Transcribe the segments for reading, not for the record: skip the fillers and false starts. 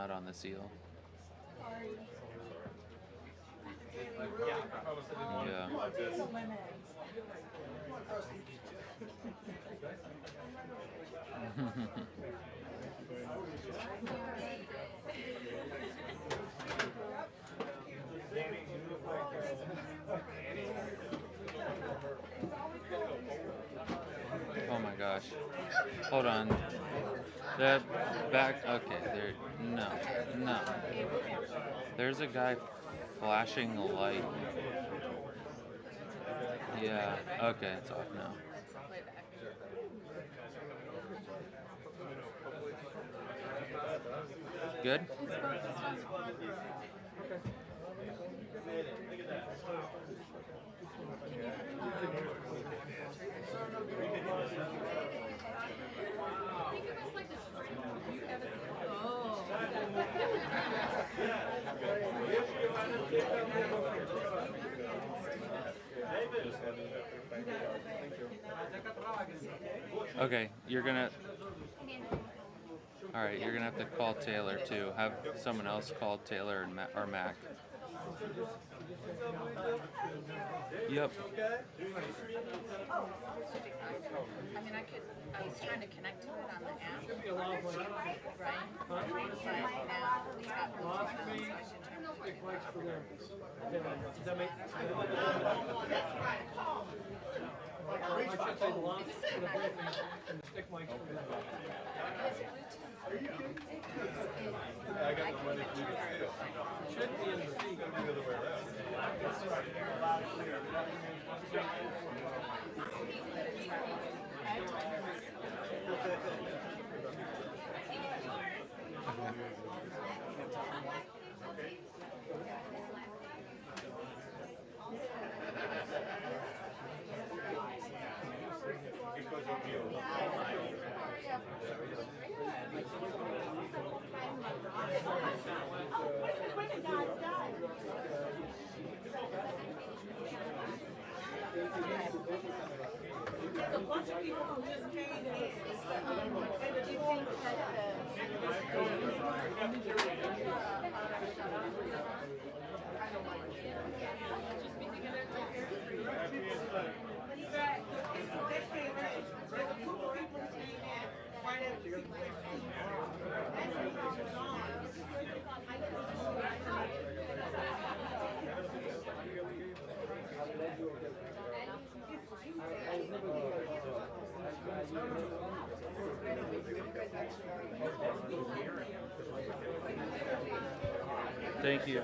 out on the seal. Yeah. Oh my gosh. Hold on. That back. Okay, there. No. No. There's a guy flashing a light. Yeah. Okay, it's off now. Good? Okay, you're gonna. All right, you're gonna have to call Taylor too. Have someone else call Taylor and or Mac. Yep. I mean, I was trying to connect to it on the app, right? But now it's got Bluetooth on, so I should turn the There's a bunch of people who just came in. do you think that Thank you.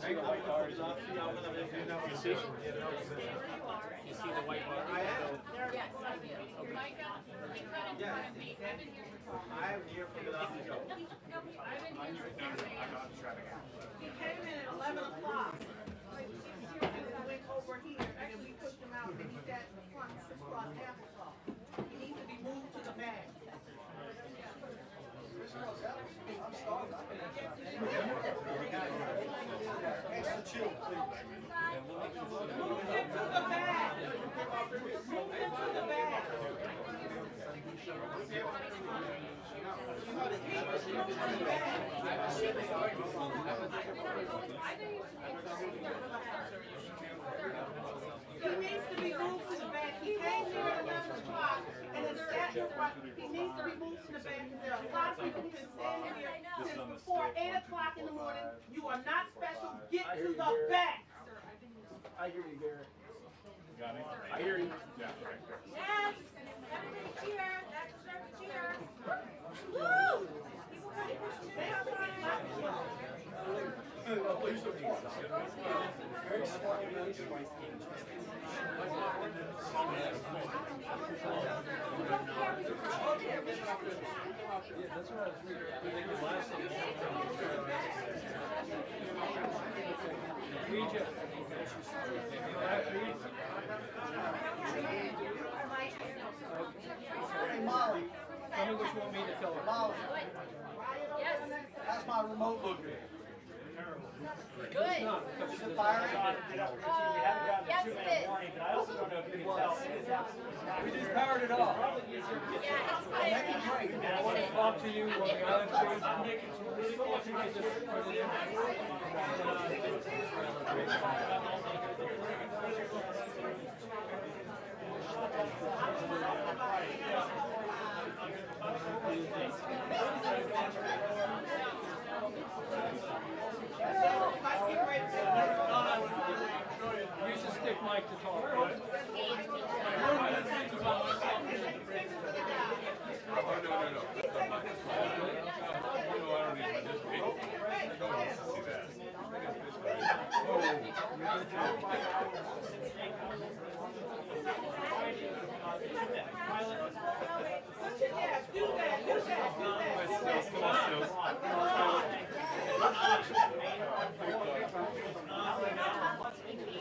see the white bars? You see? You see the white bars? Yes, I do. Micah, he's right in front of me. I've been here for I have here from the office. I've been here He came in at 11 o'clock. And went over here, and then we pushed him out, and he sat in the front, crisscross applesauce. He needs to be moved to the back. Extra chill, please. Move him to the back. Move him to the back. He needs to be moved to the back. He came here at 11 o'clock and then sat in front. He needs to be moved to the back. There are a lot of people who've been standing here since before 8 o'clock in the morning. You are not special. Get to the back. I hear you, Garrett. Got it? I hear you. Yeah, right there. Yes. Everybody cheer. Extra cheer. Woo! They are fine. Very smart. That's what I was reading last time. Egypt. Hey, Molly. Tell me what you want me to tell her. Molly, Yes. how's my remote looking? Good. Is it firing? Yes, it is. I also don't know if you can tell. We just powered it off. Yeah, it's fine. Making great. I want to talk to you on the IFP. Use the stick mic to talk.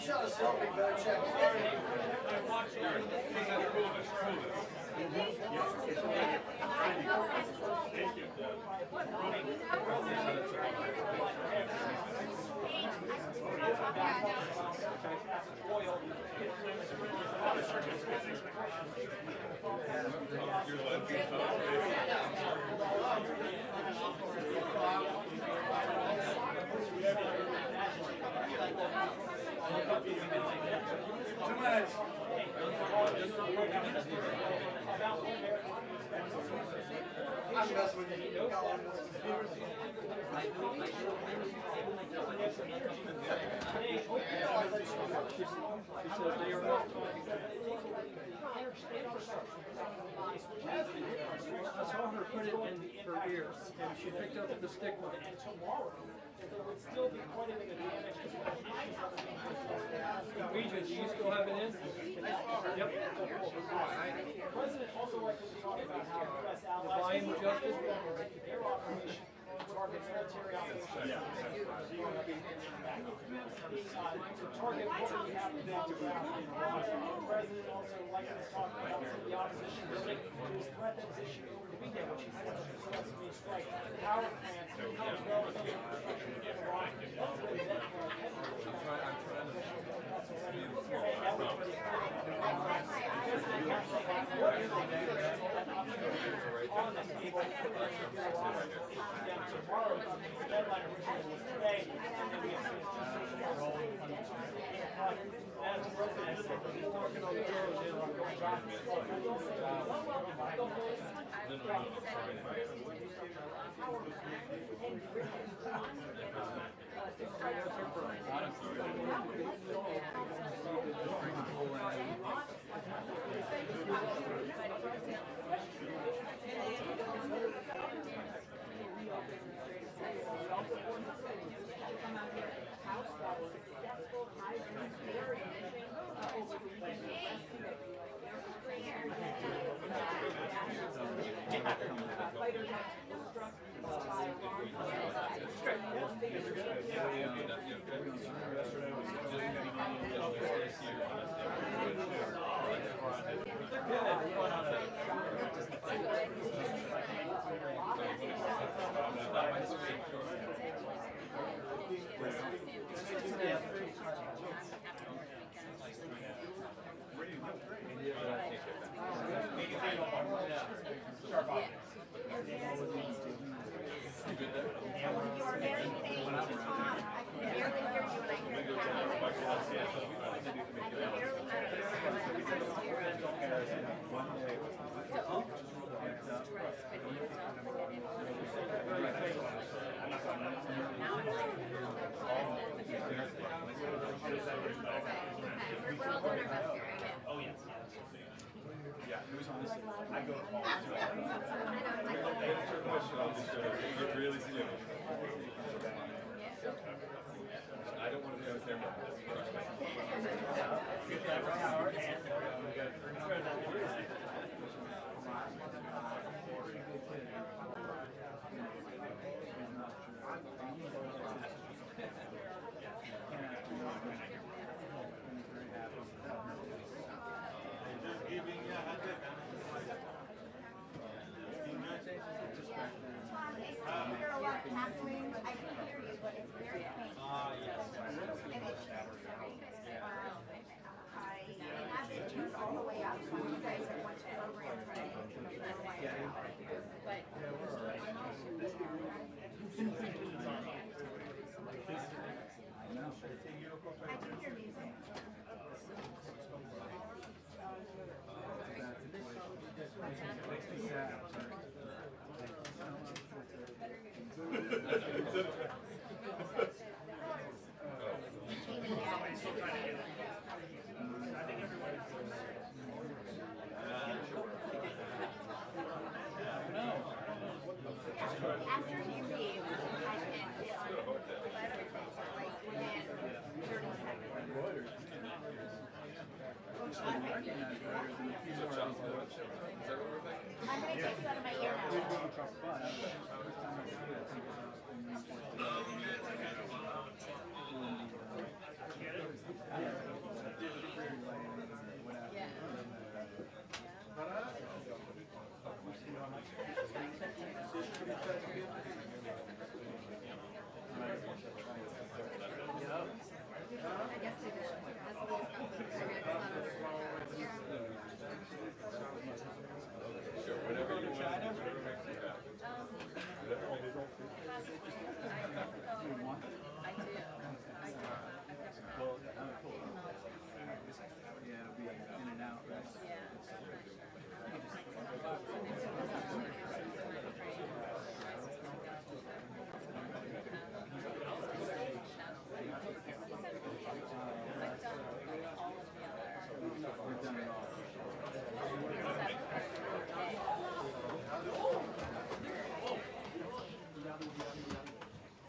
Shot a selfie, better check. I'm messing with you. I saw her put it in her ears, and she picked up the stick with it. Regent, do you still have it in? Yep. The volume adjusted? House successful hybrid marriage over fighter jets were struck by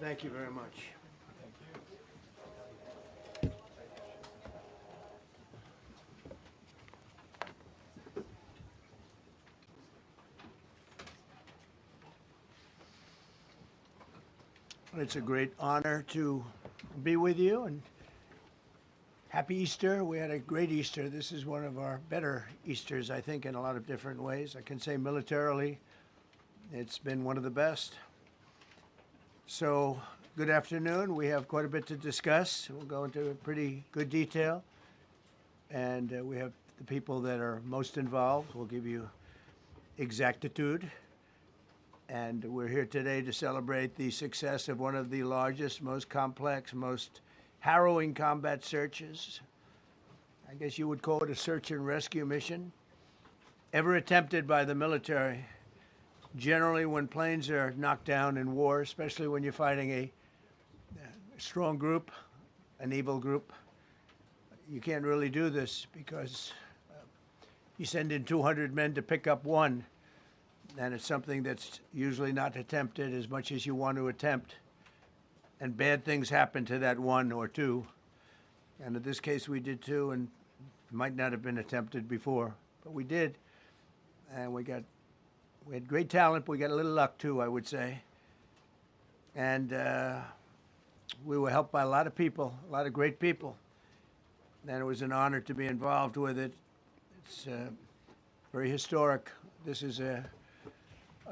Thank you very much. It's a great honor to be with you, and happy Easter. We had a great Easter. This is one of our better Easters, I think, in a lot of different ways. I can say militarily, it's been one of the best. So, good afternoon. We have quite a bit to discuss. We'll go into pretty good detail. And we have the people that are most involved. We'll give you exactitude. And we're here today to celebrate the success of one of the largest, most complex, most harrowing combat searches. I guess you would call it a search and rescue mission ever attempted by the military. Generally, when planes are knocked down in war, especially when you're fighting a strong group, an evil group, you can't really do this because you send in 200 men to pick up one, and it's something that's usually not attempted as much as you want to attempt. and bad things happen to that one or two. And in this case, we did two, and it might not have been attempted before, but we did. And we had great talent, but we got a little luck too, I would say. And we were helped by a lot of people, a lot of great people. And it was an honor to be involved with it. It's very historic. This is a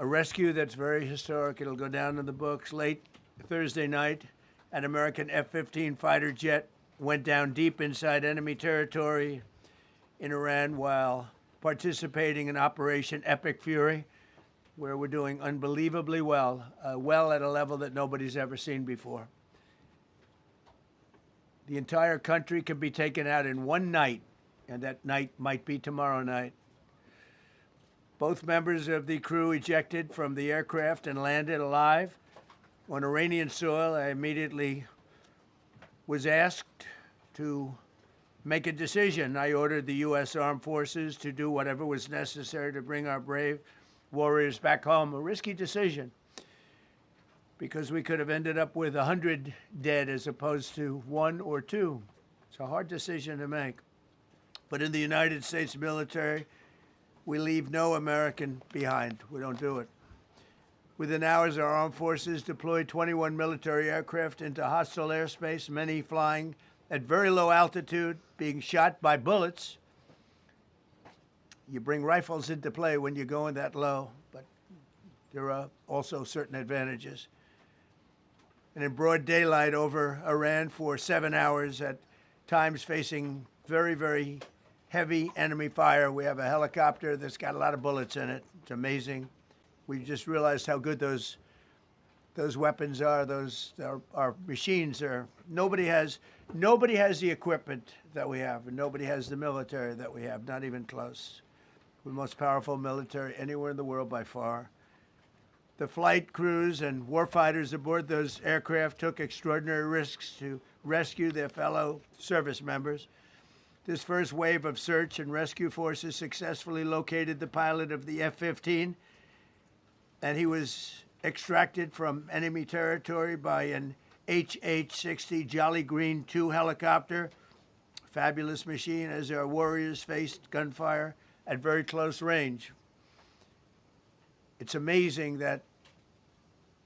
rescue that's very historic. It'll go down in the books. Late Thursday night, an American F-15 fighter jet went down deep inside enemy territory in Iran while participating in Operation Epic Fury, where we're doing unbelievably well, well at a level that nobody's ever seen before. The entire country can be taken out in one night, and that night might be tomorrow night. Both members of the crew ejected from the aircraft and landed alive on Iranian soil. I immediately was asked to make a decision. I ordered the U.S. Armed Forces to do whatever was necessary to bring our brave warriors back home. A risky decision, because we could have ended up with 100 dead as opposed to 1 or 2. It's a hard decision to make. But in the United States military, we leave no American behind. We don't do it. Within hours, our armed forces deployed 21 military aircraft into hostile airspace, many flying at very low altitude, being shot by bullets. You bring rifles into play when you're going that low, but there are also certain advantages. And in broad daylight over Iran for 7 hours, at times facing very, very heavy enemy fire. We have a helicopter that's got a lot of bullets in it. It's amazing. We just realized how good those weapons are. Our machines are. Nobody has the equipment that we have, and nobody has the military that we have. Not even close. We're the most powerful military anywhere in the world by far. The flight crews and warfighters aboard those aircraft took extraordinary risks to rescue their fellow service members. This first wave of search and rescue forces successfully located the pilot of the F-15, and he was extracted from enemy territory by an HH-60 Jolly Green II helicopter. Fabulous machine as our warriors faced gunfire at very close range. It's amazing that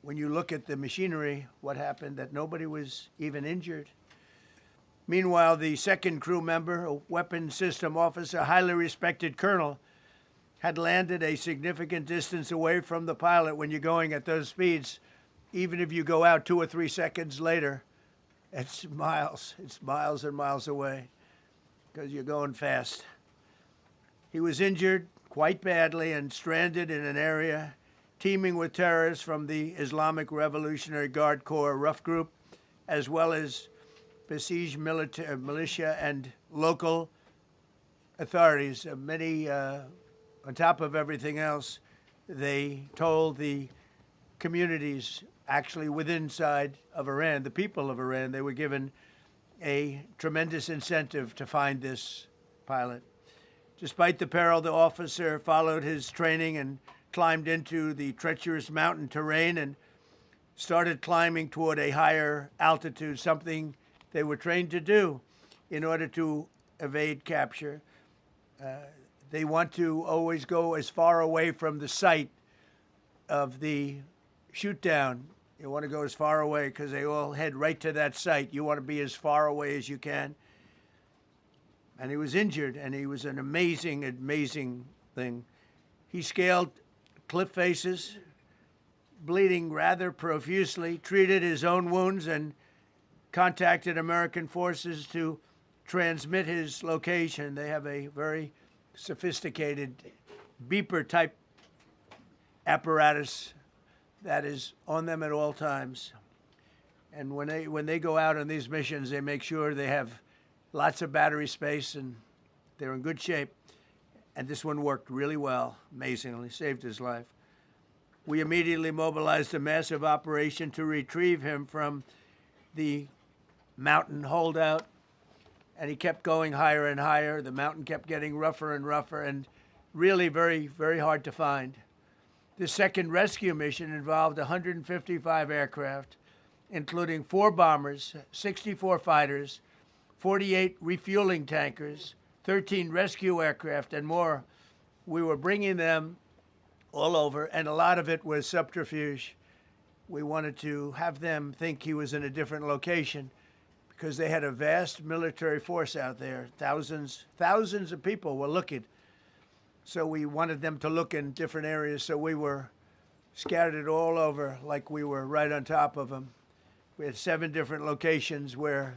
when you look at the machinery, what happened, that nobody was even injured. Meanwhile, the second crew member, a weapons system officer, highly respected colonel, had landed a significant distance away from the pilot. When you're going at those speeds, even if you go out 2 or 3 seconds later, it's miles and miles away because you're going fast. He was injured quite badly and stranded in an area teeming with terrorists from the Islamic Revolutionary Guard Corps rough group, as well as besieged militia and local authorities. Many, on top of everything else, they told the communities actually within side of Iran, the people of Iran, they were given a tremendous incentive to find this pilot. Despite the peril, the officer followed his training and climbed into the treacherous mountain terrain and started climbing toward a higher altitude, something they were trained to do in order to evade capture. They want to always go as far away from the site of the shoot down. You want to go as far away because they all head right to that site. You want to be as far away as you can. And he was injured, and he was an amazing, amazing thing. He scaled cliff faces, bleeding rather profusely, treated his own wounds, and contacted American forces to transmit his location. They have a very sophisticated beeper-type apparatus that is on them at all times. And when they go out on these missions, they make sure they have lots of battery space and they're in good shape. And this one worked really well, amazingly, saved his life. We immediately mobilized a massive operation to retrieve him from the mountain holdout, and he kept going higher and higher. The mountain kept getting rougher and rougher, and really very, very hard to find. The second rescue mission involved 155 aircraft, including 4 bombers, 64 fighters, 48 refueling tankers, 13 rescue aircraft, and more. We were bringing them all over, and a lot of it was subterfuge. We wanted to have them think he was in a different location because they had a vast military force out there. Thousands of people were looking. So we wanted them to look in different areas, so we were scattered all over like we were right on top of them. We had 7 different locations where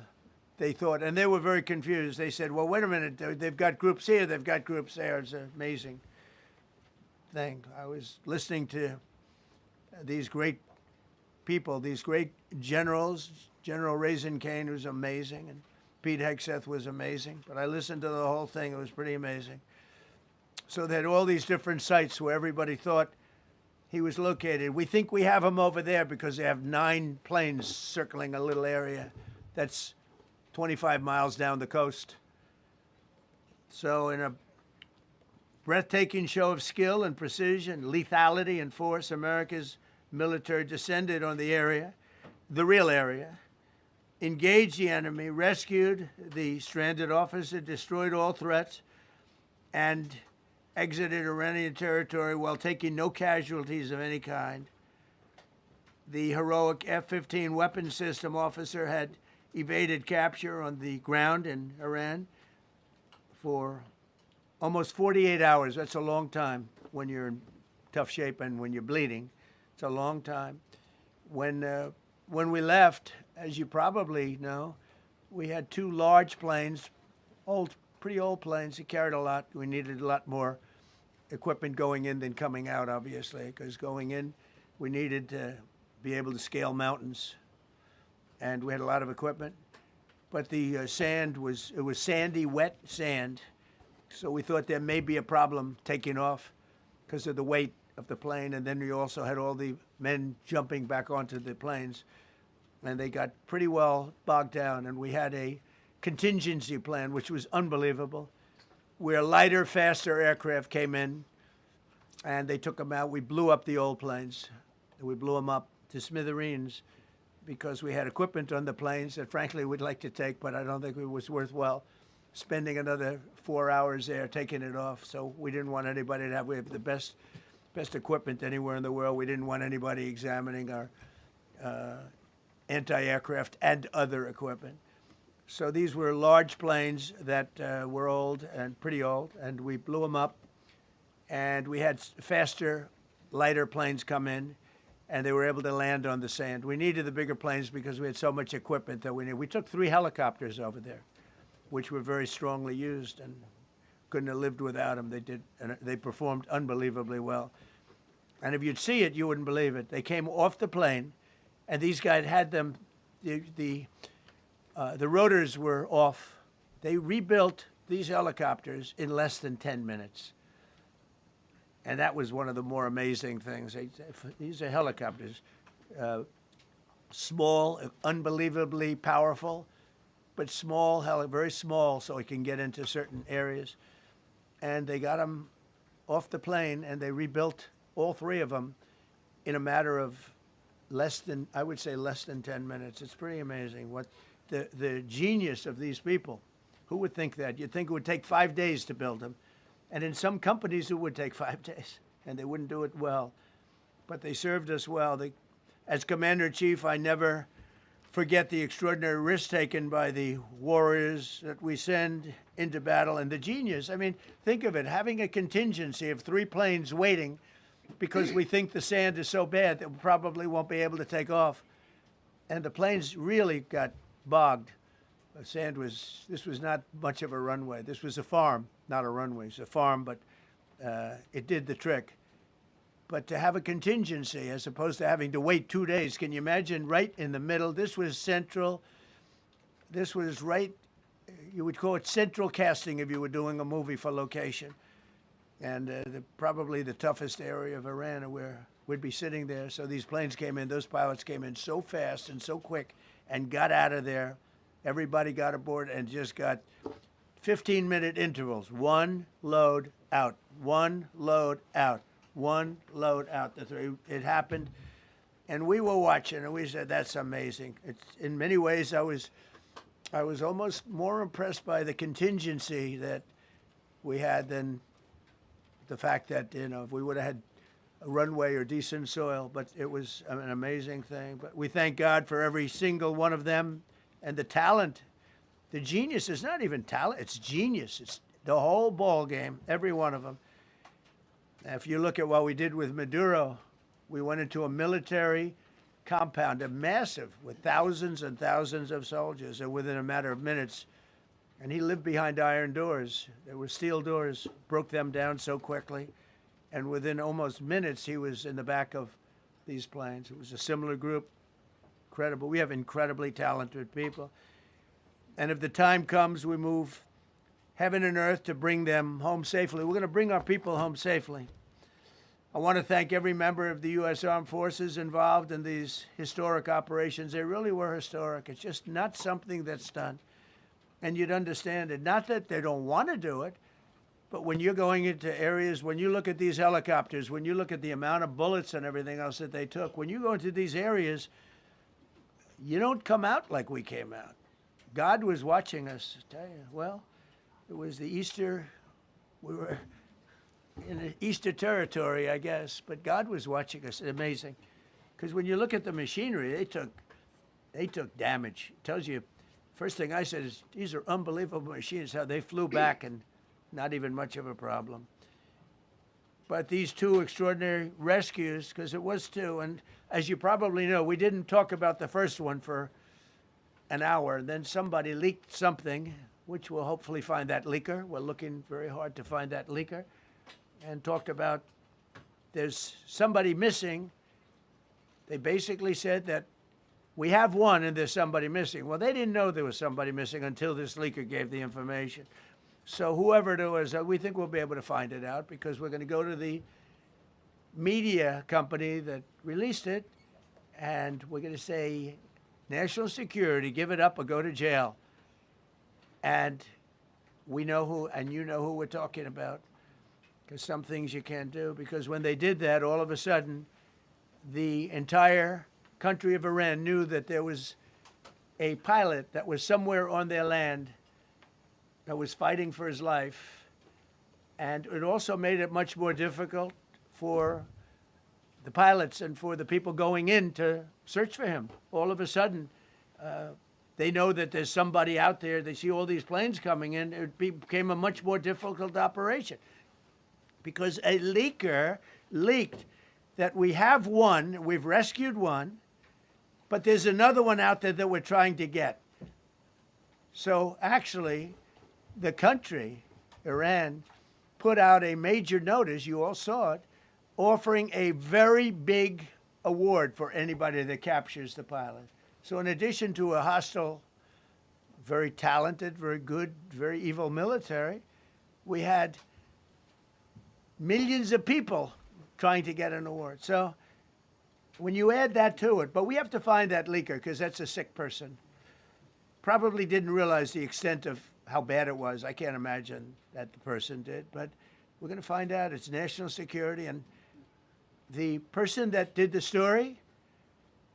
they thought, and they were very confused. They said, well, wait a minute, they've got groups here, they've got groups there. It's an amazing thing. I was listening to these great people, these great generals. General Raisin Kane was amazing, and Pete Hegseth was amazing. But I listened to the whole thing. It was pretty amazing. So they had all these different sites where everybody thought he was located. We think we have him over there because they have 9 planes circling a little area that's 25 miles down the coast. So in a breathtaking show of skill and precision, lethality and force, America's military descended on the area, the real area, engaged the enemy, rescued the stranded officer, destroyed all threats, and exited Iranian territory while taking no casualties of any kind. The heroic F-15 weapon system officer had evaded capture on the ground in Iran for almost 48 hours. That's a long time when you're in tough shape and when you're bleeding. It's a long time. When we left, as you probably know, we had 2 large planes, pretty old planes. It carried a lot. We needed a lot more equipment going in than coming out, obviously, because going in, we needed to be able to scale mountains, and we had a lot of equipment. But the sand was sandy, wet sand, so we thought there may be a problem taking off because of the weight of the plane, and then we also had all the men jumping back onto the planes, and they got pretty well bogged down, and we had a contingency plan, which was unbelievable, where lighter, faster aircraft came in, and they took them out. We blew up the old planes. We blew them up to smithereens because we had equipment on the planes that, frankly, we'd like to take, but I don't think it was worthwhile spending another 4 hours there taking it off. So we didn't want anybody to have, we have the best equipment anywhere in the world. We didn't want anybody examining our anti-aircraft and other equipment. So these were large planes that were old and pretty old, and we blew them up, and we had faster, lighter planes come in, and they were able to land on the sand. We needed the bigger planes because we had so much equipment that we needed. We took 3 helicopters over there, which were very strongly used and couldn't have lived without them. They did, and they performed unbelievably well. And if you'd see it, you wouldn't believe it. They came off the plane, and these guys had them, the rotors were off. They rebuilt these helicopters in less than 10 minutes. And that was one of the more amazing things. These are helicopters, small, unbelievably powerful, but small, very small, so it can get into certain areas. And they got them off the plane, and they rebuilt all 3 of them in a matter of I would say less than 10 minutes. It's pretty amazing what the genius of these people. Who would think that? You'd think it would take 5 days to build them. And in some companies, it would take 5 days, and they wouldn't do it well. But they served us well. As Commander-in-Chief, I never forget the extraordinary risk taken by the warriors that we send into battle and the genius. I mean, think of it, having a contingency of 3 planes waiting because we think the sand is so bad that we probably won't be able to take off. And the planes really got bogged. The sand this was not much of a runway. This was a farm, not a runway. It's a farm, but it did the trick. But to have a contingency as opposed to having to wait 2 days, can you imagine right in the middle? This was central. This was right, you would call it central casting if you were doing a movie for location. And probably the toughest area of Iran where we'd be sitting there. So these planes came in, those pilots came in so fast and so quick and got out of there. Everybody got aboard and just got 15-minute intervals. 1 load out, 1 load out, 1 load out. It happened And we were watching, and we said, "That's amazing." It's, in many ways, I was almost more impressed by the contingency that we had than the fact that, if we would have had a runway or decent soil. But it was an amazing thing. But we thank God for every single one of them, and the talent, the genius is not even talent; it's genius. It's the whole ball game, every one of them. If you look at what we did with Maduro, we went into a military compound, a massive, with thousands and thousands of soldiers, and within a matter of minutes, and he lived behind iron doors. There were steel doors, broke them down so quickly, and within almost minutes, he was in the back of these planes. It was a similar group, incredible. We have incredibly talented people. And if the time comes, we move heaven and earth to bring them home safely. We're going to bring our people home safely. I want to thank every member of the U.S. Armed Forces involved in these historic operations. They really were historic. It's just not something that's done. And you'd understand it. Not that they don't want to do it, but when you're going into areas, when you look at these helicopters, when you look at the amount of bullets and everything else that they took, when you go into these areas, you don't come out like we came out. God was watching us, I tell you. Well, it was the Easter, we were in the Easter territory, I guess, but God was watching us. Amazing. Because when you look at the machinery, they took damage. It tells you, first thing I said is, these are unbelievable machines, how they flew back and not even much of a problem. But these two extraordinary rescues, because it was two, and as you probably know, we didn't talk about the first one for an hour, and then somebody leaked something, which we'll hopefully find that leaker. We're looking very hard to find that leaker. And talked about there's somebody missing. They basically said that we have one and there's somebody missing. Well, they didn't know there was somebody missing until this leaker gave the information. So whoever it was, we think we'll be able to find it out because we're going to go to the media company that released it, and we're going to say, national security, give it up or go to jail. And we know who, and you know who we're talking about. Because some things you can't do. Because when they did that, all of a sudden, the entire country of Iran knew that there was a pilot that was somewhere on their land that was fighting for his life. And it also made it much more difficult for the pilots and for the people going in to search for him. All of a sudden, they know that there's somebody out there. They see all these planes coming in. It became a much more difficult operation. Because a leaker leaked that we have one, we've rescued one, but there's another one out there that we're trying to get. So actually, the country, Iran, put out a major notice, you all saw it, offering a very big award for anybody that captures the pilot. So in addition to a hostile, very talented, very good, very evil military, we had millions of people trying to get an award. So when you add that to it, but we have to find that leaker because that's a sick person. Probably didn't realize the extent of how bad it was. I can't imagine that the person did, but we're going to find out. It's national security, and the person that did the story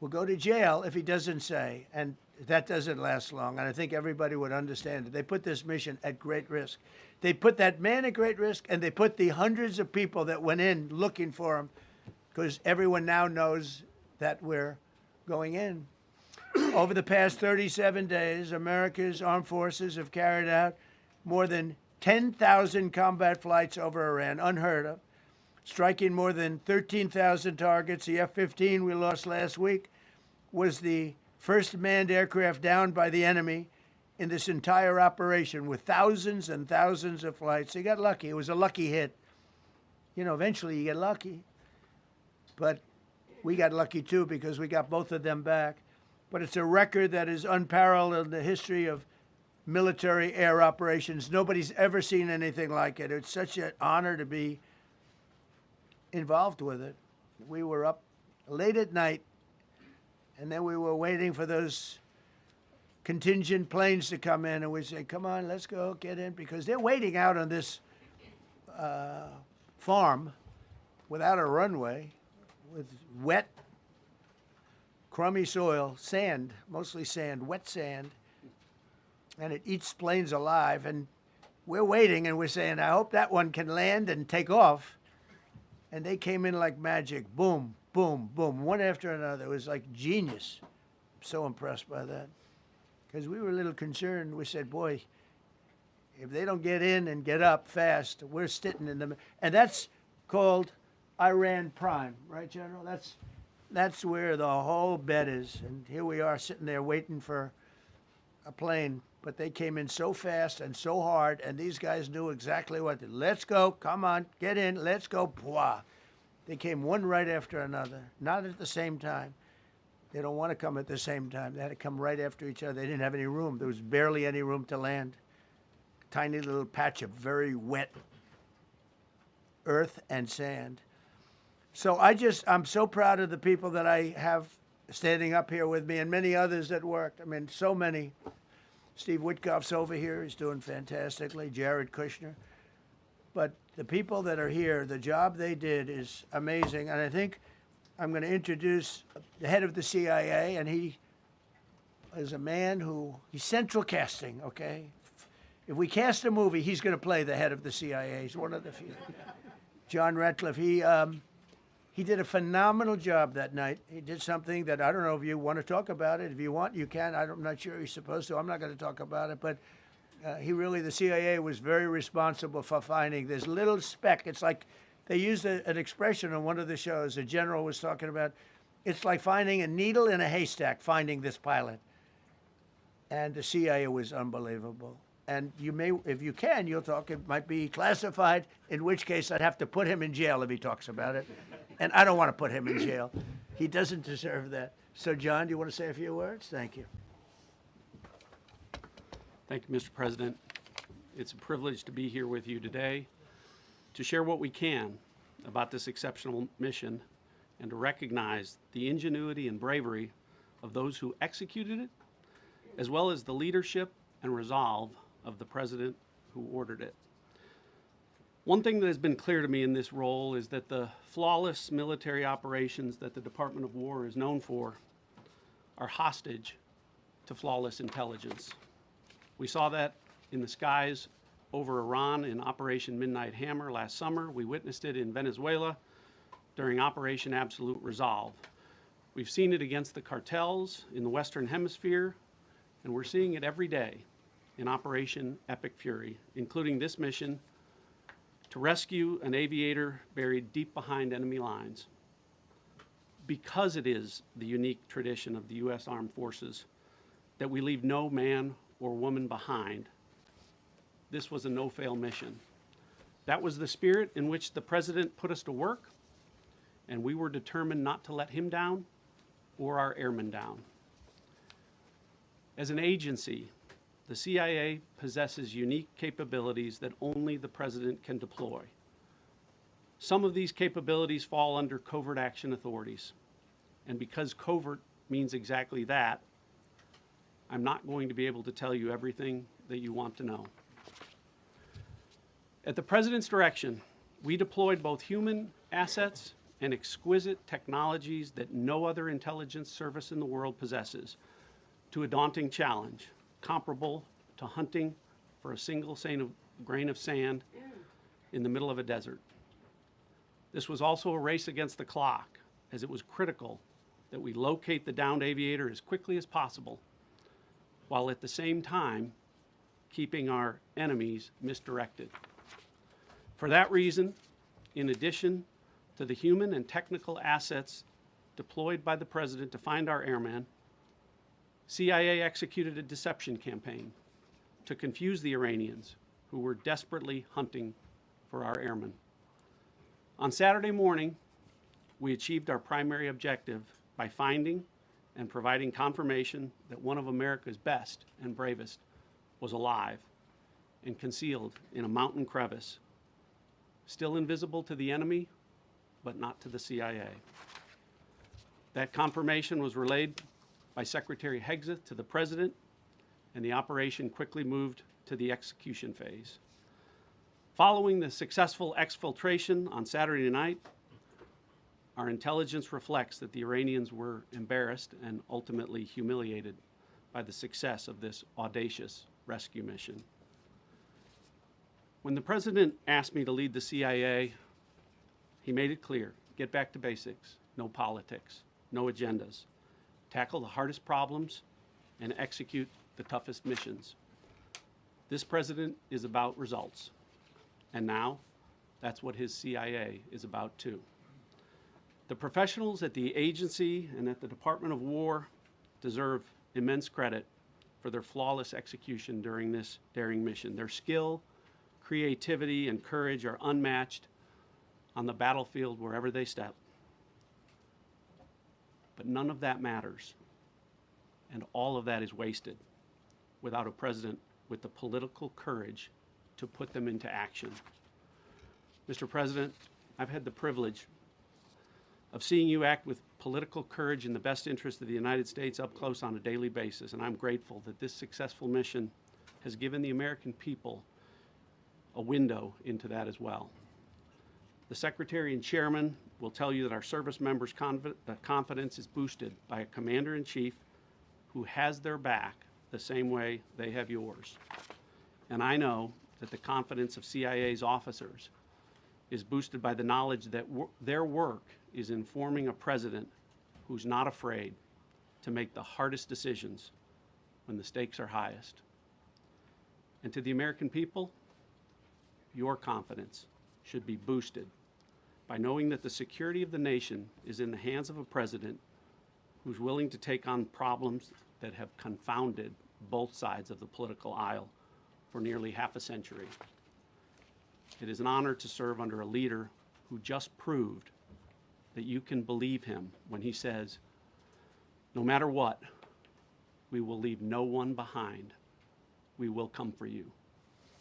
will go to jail if he doesn't say, and that doesn't last long, and I think everybody would understand it. They put this mission at great risk. They put that man at great risk, and they put the hundreds of people that went in looking for him, because everyone now knows that we're going in. Over the past 37 days, America's armed forces have carried out more than 10,000 combat flights over Iran, unheard of, striking more than 13,000 targets. The F-15 we lost last week was the first manned aircraft downed by the enemy in this entire operation with thousands and thousands of flights. They got lucky. It was a lucky hit. You know, eventually you get lucky. But we got lucky too because we got both of them back. But it's a record that is unparalleled in the history of military air operations. Nobody's ever seen anything like it. It's such an honor to be involved with it. We were up late at night, and then we were waiting for those contingent planes to come in, and we say, come on, let's go, get in, because they're waiting out on this farm without a runway, with wet crummy soil, sand, mostly sand, wet sand, and it eats planes alive. And we're waiting and we're saying, I hope that one can land and take off. And they came in like magic, boom, boom, boom, one after another. It was like genius. So impressed by that. Because we were a little concerned. We said, boy, if they don't get in and get up fast, we're sitting in them. And that's called Iran Prime, right, General? That's where the whole bet is. And here we are sitting there waiting for a plane. But they came in so fast and so hard, and these guys knew exactly what to do. Let's go, come on, get in, let's go, pwah. They came one right after another, not at the same time. They don't want to come at the same time. They had to come right after each other. They didn't have any room. There was barely any room to land. Tiny little patch of very wet earth and sand. So I'm so proud of the people that I have standing up here with me and many others that worked. I mean, so many. Steve Witkoff's over here. He's doing fantastically. Jared Kushner. But the people that are here, the job they did is amazing. And I think I'm going to introduce the head of the CIA, and he is a man he's central casting, okay? If we cast a movie, he's going to play the head of the CIA. He's one of the few. John Ratcliffe, he did a phenomenal job that night. He did something that I don't know if you want to talk about it. If you want, you can. I'm not sure he's supposed to. I'm not going to talk about it. But the CIA was very responsible for finding this little speck. It's like they used an expression on one of the shows. A general was talking about, it's like finding a needle in a haystack, finding this pilot. And the CIA was unbelievable. And you may, if you can, you'll talk. It might be classified, in which case I'd have to put him in jail if he talks about it. And I don't want to put him in jail. He doesn't deserve that. So, John, do you want to say a few words? Thank you. Thank you, Mr. President. It's a privilege to be here with you today to share what we can about this exceptional mission and to recognize the ingenuity and bravery of those who executed it, as well as the leadership and resolve of the President who ordered it. One thing that has been clear to me in this role is that the flawless military operations that the Department of War is known for are hostage to flawless intelligence. We saw that in the skies over Iran in Operation Midnight Hammer last summer. We witnessed it in Venezuela during Operation Absolute Resolve. We've seen it against the cartels in the Western Hemisphere, and we're seeing it every day in Operation Epic Fury, including this mission to rescue an aviator buried deep behind enemy lines. Because it is the unique tradition of the U.S. Armed Forces that we leave no man or woman behind, this was a no-fail mission. That was the spirit in which the President put us to work, and we were determined not to let him down or our airmen down. As an agency, the CIA possesses unique capabilities that only the President can deploy. Some of these capabilities fall under covert action authorities. And because covert means exactly that, I'm not going to be able to tell you everything that you want to know. At the President's direction, we deployed both human assets and exquisite technologies that no other intelligence service in the world possesses to a daunting challenge, comparable to hunting for a single grain of sand in the middle of a desert. This was also a race against the clock, as it was critical that we locate the downed aviator as quickly as possible, while at the same time keeping our enemies misdirected. For that reason, in addition to the human and technical assets deployed by the President to find our airmen, CIA executed a deception campaign to confuse the Iranians who were desperately hunting for our airmen. On Saturday morning, we achieved our primary objective by finding and providing confirmation that one of America's best and bravest was alive and concealed in a mountain crevice, still invisible to the enemy, but not to the CIA. That confirmation was relayed by Secretary Hegseth to the President, and the operation quickly moved to the execution phase. Following the successful exfiltration on Saturday night, our intelligence reflects that the Iranians were embarrassed and ultimately humiliated by the success of this audacious rescue mission. When the president asked me to lead the CIA, he made it clear: get back to basics, no politics, no agendas, tackle the hardest problems, and execute the toughest missions. This president is about results, and now that's what his CIA is about too. The professionals at the agency and at the Department of War deserve immense credit for their flawless execution during this daring mission. Their skill, creativity, and courage are unmatched on the battlefield wherever they step. But none of that matters, and all of that is wasted without a president with the political courage to put them into action. Mr. President, I've had the privilege of seeing you act with political courage in the best interest of the United States up close on a daily basis, and I'm grateful that this successful mission has given the American people a window into that as well. The Secretary and Chairman will tell you that our service members' confidence is boosted by a Commander-in-Chief who has their back the same way they have yours. And I know that the confidence of CIA's officers is boosted by the knowledge that their work is informing a president who's not afraid to make the hardest decisions when the stakes are highest. And to the American people, your confidence should be boosted by knowing that the security of the nation is in the hands of a president who's willing to take on problems that have confounded both sides of the political aisle for nearly half a century. It is an honor to serve under a leader who just proved that you can believe him when he says, no matter what, we will leave no one behind. We will come for you.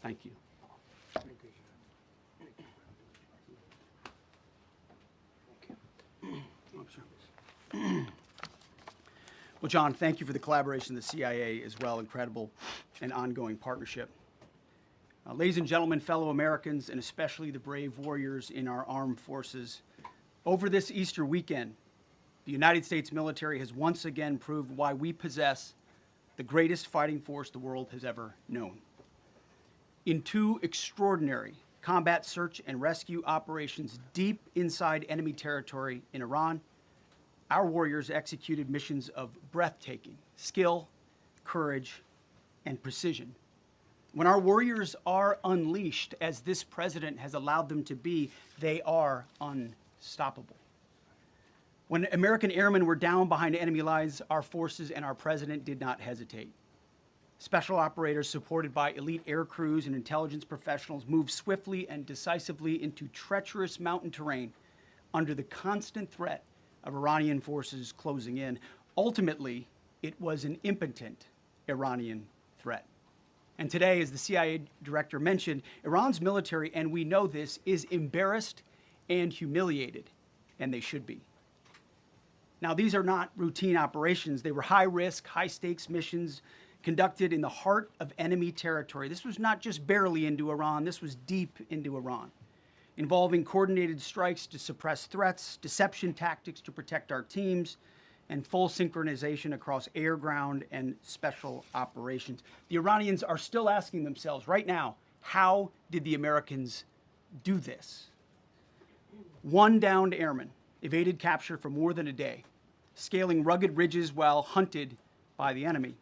Thank you. Well, John, thank you for the collaboration with the CIA as well. Incredible and ongoing partnership. Ladies and gentlemen, fellow Americans, and especially the brave warriors in our armed forces, over this Easter weekend, the United States military has once again proved why we possess the greatest fighting force the world has ever known. In two extraordinary combat search and rescue operations deep inside enemy territory in Iran, our warriors executed missions of breathtaking skill, courage, and precision. When our warriors are unleashed, as this president has allowed them to be, they are unstoppable. When American airmen were down behind enemy lines, our forces and our president did not hesitate. Special operators supported by elite air crews and intelligence professionals moved swiftly and decisively into treacherous mountain terrain under the constant threat of Iranian forces closing in. Ultimately, it was an impotent Iranian threat. And today, as the CIA director mentioned, Iran's military, and we know this, is embarrassed and humiliated, and they should be. Now, these are not routine operations. They were high-risk, high-stakes missions conducted in the heart of enemy territory. This was not just barely into Iran, this was deep into Iran, involving coordinated strikes to suppress threats, deception tactics to protect our teams, and full synchronization across air, ground, and special operations. The Iranians are still asking themselves right now, how did the Americans do this? One downed airman evaded capture for more than a day, scaling rugged ridges while hunted by the enemy.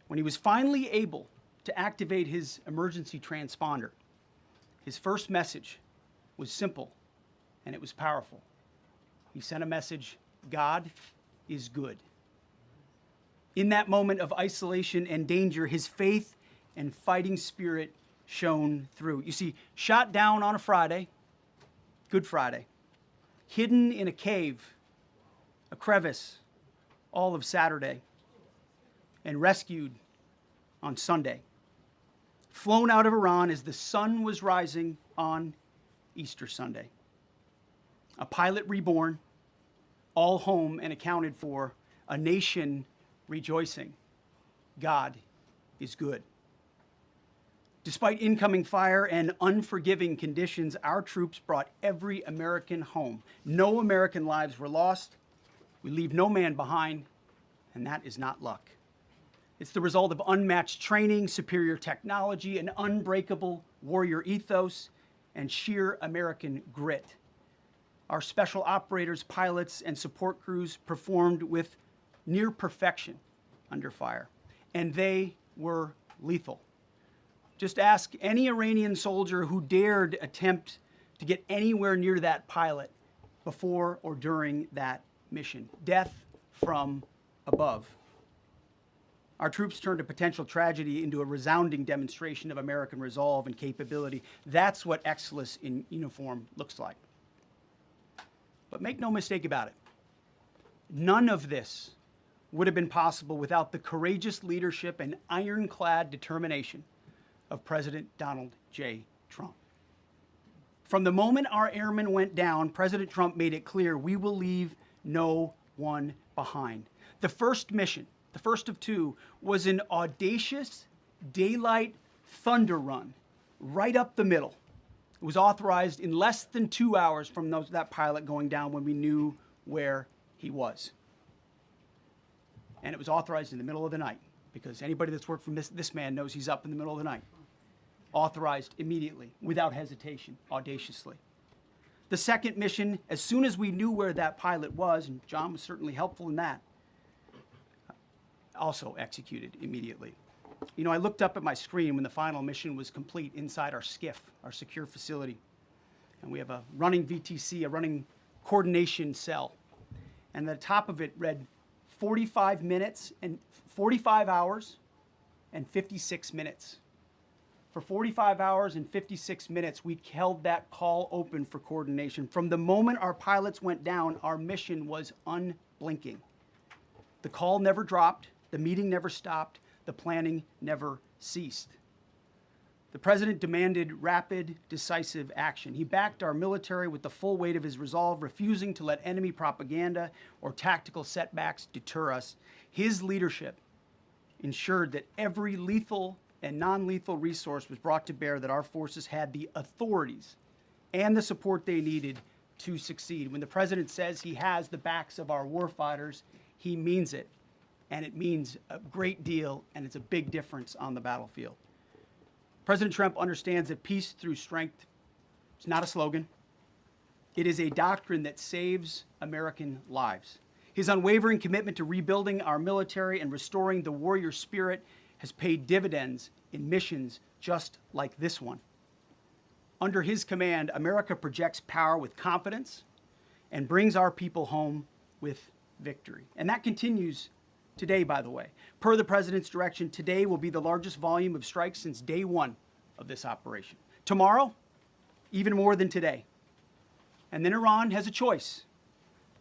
When he was finally able to activate his emergency transponder, his first message was simple, and it was powerful. He sent a message: God is good. In that moment of isolation and danger, his faith and fighting spirit shone through. You see, shot down on a Friday, Good Friday, hidden in a cave, a crevice, all of Saturday, and rescued on Sunday. Flown out of Iran as the sun was rising on Easter Sunday. A pilot reborn, all home and accounted for, a nation rejoicing. God is good. Despite incoming fire and unforgiving conditions, our troops brought every American home. No American lives were lost. We leave no man behind, and that is not luck. It's the result of unmatched training, superior technology, an unbreakable warrior ethos, and sheer American grit. Our special operators, pilots, and support crews performed with near perfection under fire, and they were lethal. Just ask any Iranian soldier who dared attempt to get anywhere near that pilot before or during that mission. Death from above. Our troops turned a potential tragedy into a resounding demonstration of American resolve and capability. That's what excellence in uniform looks like. But make no mistake about it. None of this would have been possible without the courageous leadership and ironclad determination of President Donald J. Trump. From the moment our airmen went down, President Trump made it clear we will leave no one behind. The first mission, the first of two, was an audacious daylight thunder run right up the middle. It was authorized in less than 2 hours from that pilot going down when we knew where he was. And it was authorized in the middle of the night, because anybody that's worked for this man knows he's up in the middle of the night. Authorized immediately, without hesitation, audaciously. The second mission, as soon as we knew where that pilot was, and John was certainly helpful in that, also executed immediately. You know, I looked up at my screen when the final mission was complete inside our SCIF, our secure facility. And we have a running VTC, a running coordination cell. And the top of it read 45 hours and 56 minutes. For 45 hours and 56 minutes, we held that call open for coordination. From the moment our pilots went down, our mission was unblinking. The call never dropped, the meeting never stopped, the planning never ceased. The president demanded rapid, decisive action. He backed our military with the full weight of his resolve, refusing to let enemy propaganda or tactical setbacks deter us. His leadership ensured that every lethal and non-lethal resource was brought to bear, that our forces had the authorities and the support they needed to succeed. When the president says he has the backs of our warfighters, he means it. And it means a great deal, and it's a big difference on the battlefield. President Trump understands that peace through strength is not a slogan. It is a doctrine that saves American lives. His unwavering commitment to rebuilding our military and restoring the warrior spirit has paid dividends in missions just like this one. Under his command, America projects power with confidence and brings our people home with victory. And that continues today, by the way. Per the president's direction, today will be the largest volume of strikes since day one of this operation. Tomorrow, even more than today. And then Iran has a choice.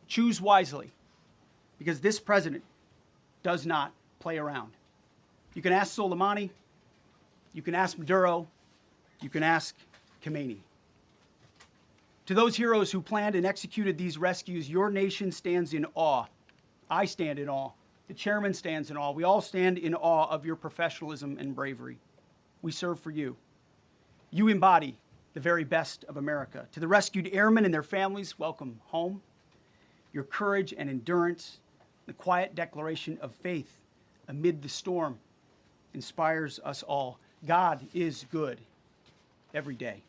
Choose wisely, because this president does not play around. You can ask Soleimani, you can ask Maduro, you can ask Khomeini. To those heroes who planned and executed these rescues, your nation stands in awe. I stand in awe. The chairman stands in awe. We all stand in awe of your professionalism and bravery. We serve for you. You embody the very best of America. To the rescued airmen and their families, welcome home. Your courage and endurance, the quiet declaration of faith amid the storm, inspires us all. God is good every day.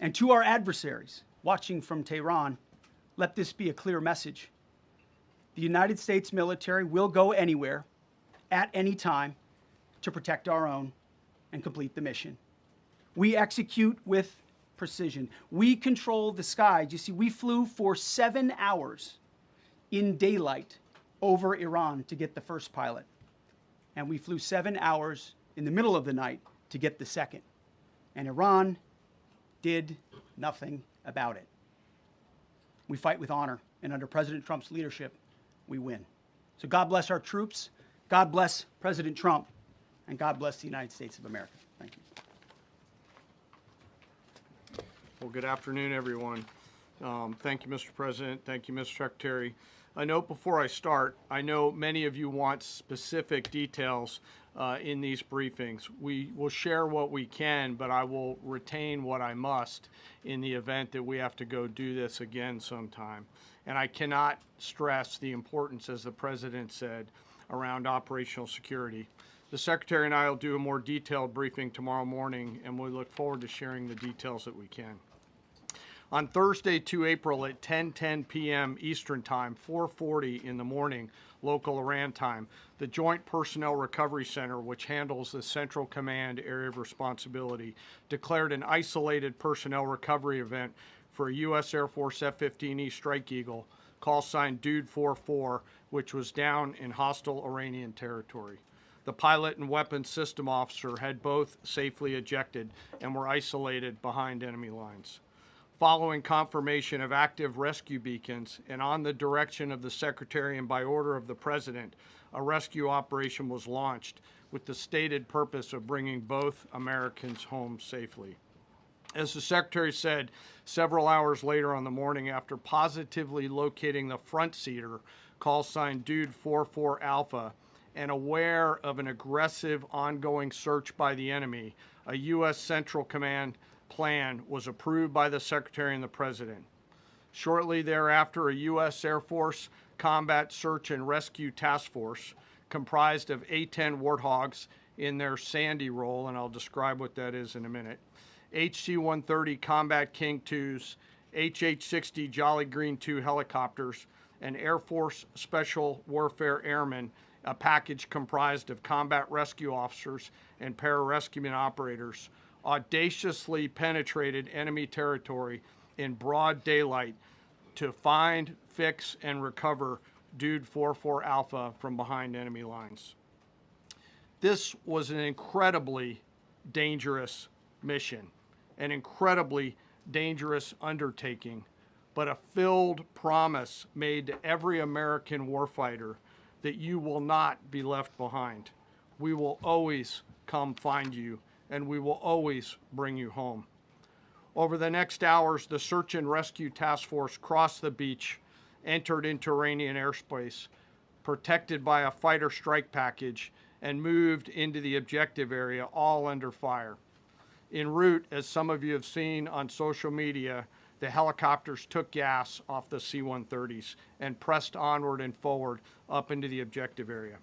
And to our adversaries watching from Tehran, let this be a clear message. The United States military will go anywhere, at any time, to protect our own and complete the mission. We execute with precision. We control the skies. You see, we flew for 7 hours in daylight over Iran to get the first pilot. And we flew 7 hours in the middle of the night to get the second. And Iran did nothing about it. We fight with honor, and under President Trump's leadership, we win. So God bless our troops, God bless President Trump, and God bless the United States of America. Thank you. Well, good afternoon, everyone. Thank you, Mr. President. Thank you, Mr. Secretary. A note before I start, I know many of you want specific details in these briefings. We will share what we can, but I will retain what I must in the event that we have to go do this again sometime. And I cannot stress the importance, as the President said, around operational security. The Secretary and I will do a more detailed briefing tomorrow morning, and we look forward to sharing the details that we can. On Thursday, 2 April at 10:10 p.m. Eastern Time, 4:40 in the morning, local Iran time, the Joint Personnel Recovery Center, which handles the Central Command area of responsibility, declared an isolated personnel recovery event for a U.S. Air Force F-15E Strike Eagle, call sign Dude 44, which was down in hostile Iranian territory. The pilot and weapons system officer had both safely ejected and were isolated behind enemy lines. Following confirmation of active rescue beacons and on the direction of the Secretary and by order of the President, a rescue operation was launched with the stated purpose of bringing both Americans home safely. As the Secretary said, several hours later on the morning after positively locating the front seater, call sign Dude 44 Alpha, and aware of an aggressive ongoing search by the enemy, a U.S. Central Command plan was approved by the Secretary and the President. Shortly thereafter, a U.S. Air Force Combat Search and Rescue Task Force comprised of A-10 Warthogs in their Sandy role, and I'll describe what that is in a minute, HC-130 Combat King IIs, HH-60 Jolly Green II helicopters, and Air Force Special Warfare Airmen, a package comprised of combat rescue officers and pararescueman operators, audaciously penetrated enemy territory in broad daylight to find, fix, and recover Dude 44 Alpha from behind enemy lines. This was an incredibly dangerous mission, an incredibly dangerous undertaking, but a filled promise made to every American warfighter that you will not be left behind. We will always come find you, and we will always bring you home. Over the next hours, the Search and Rescue Task Force crossed the beach, entered into Iranian airspace, protected by a fighter strike package, and moved into the objective area, all under fire. En route, as some of you have seen on social media, the helicopters took gas off the C-130s and pressed onward and forward up into the objective area.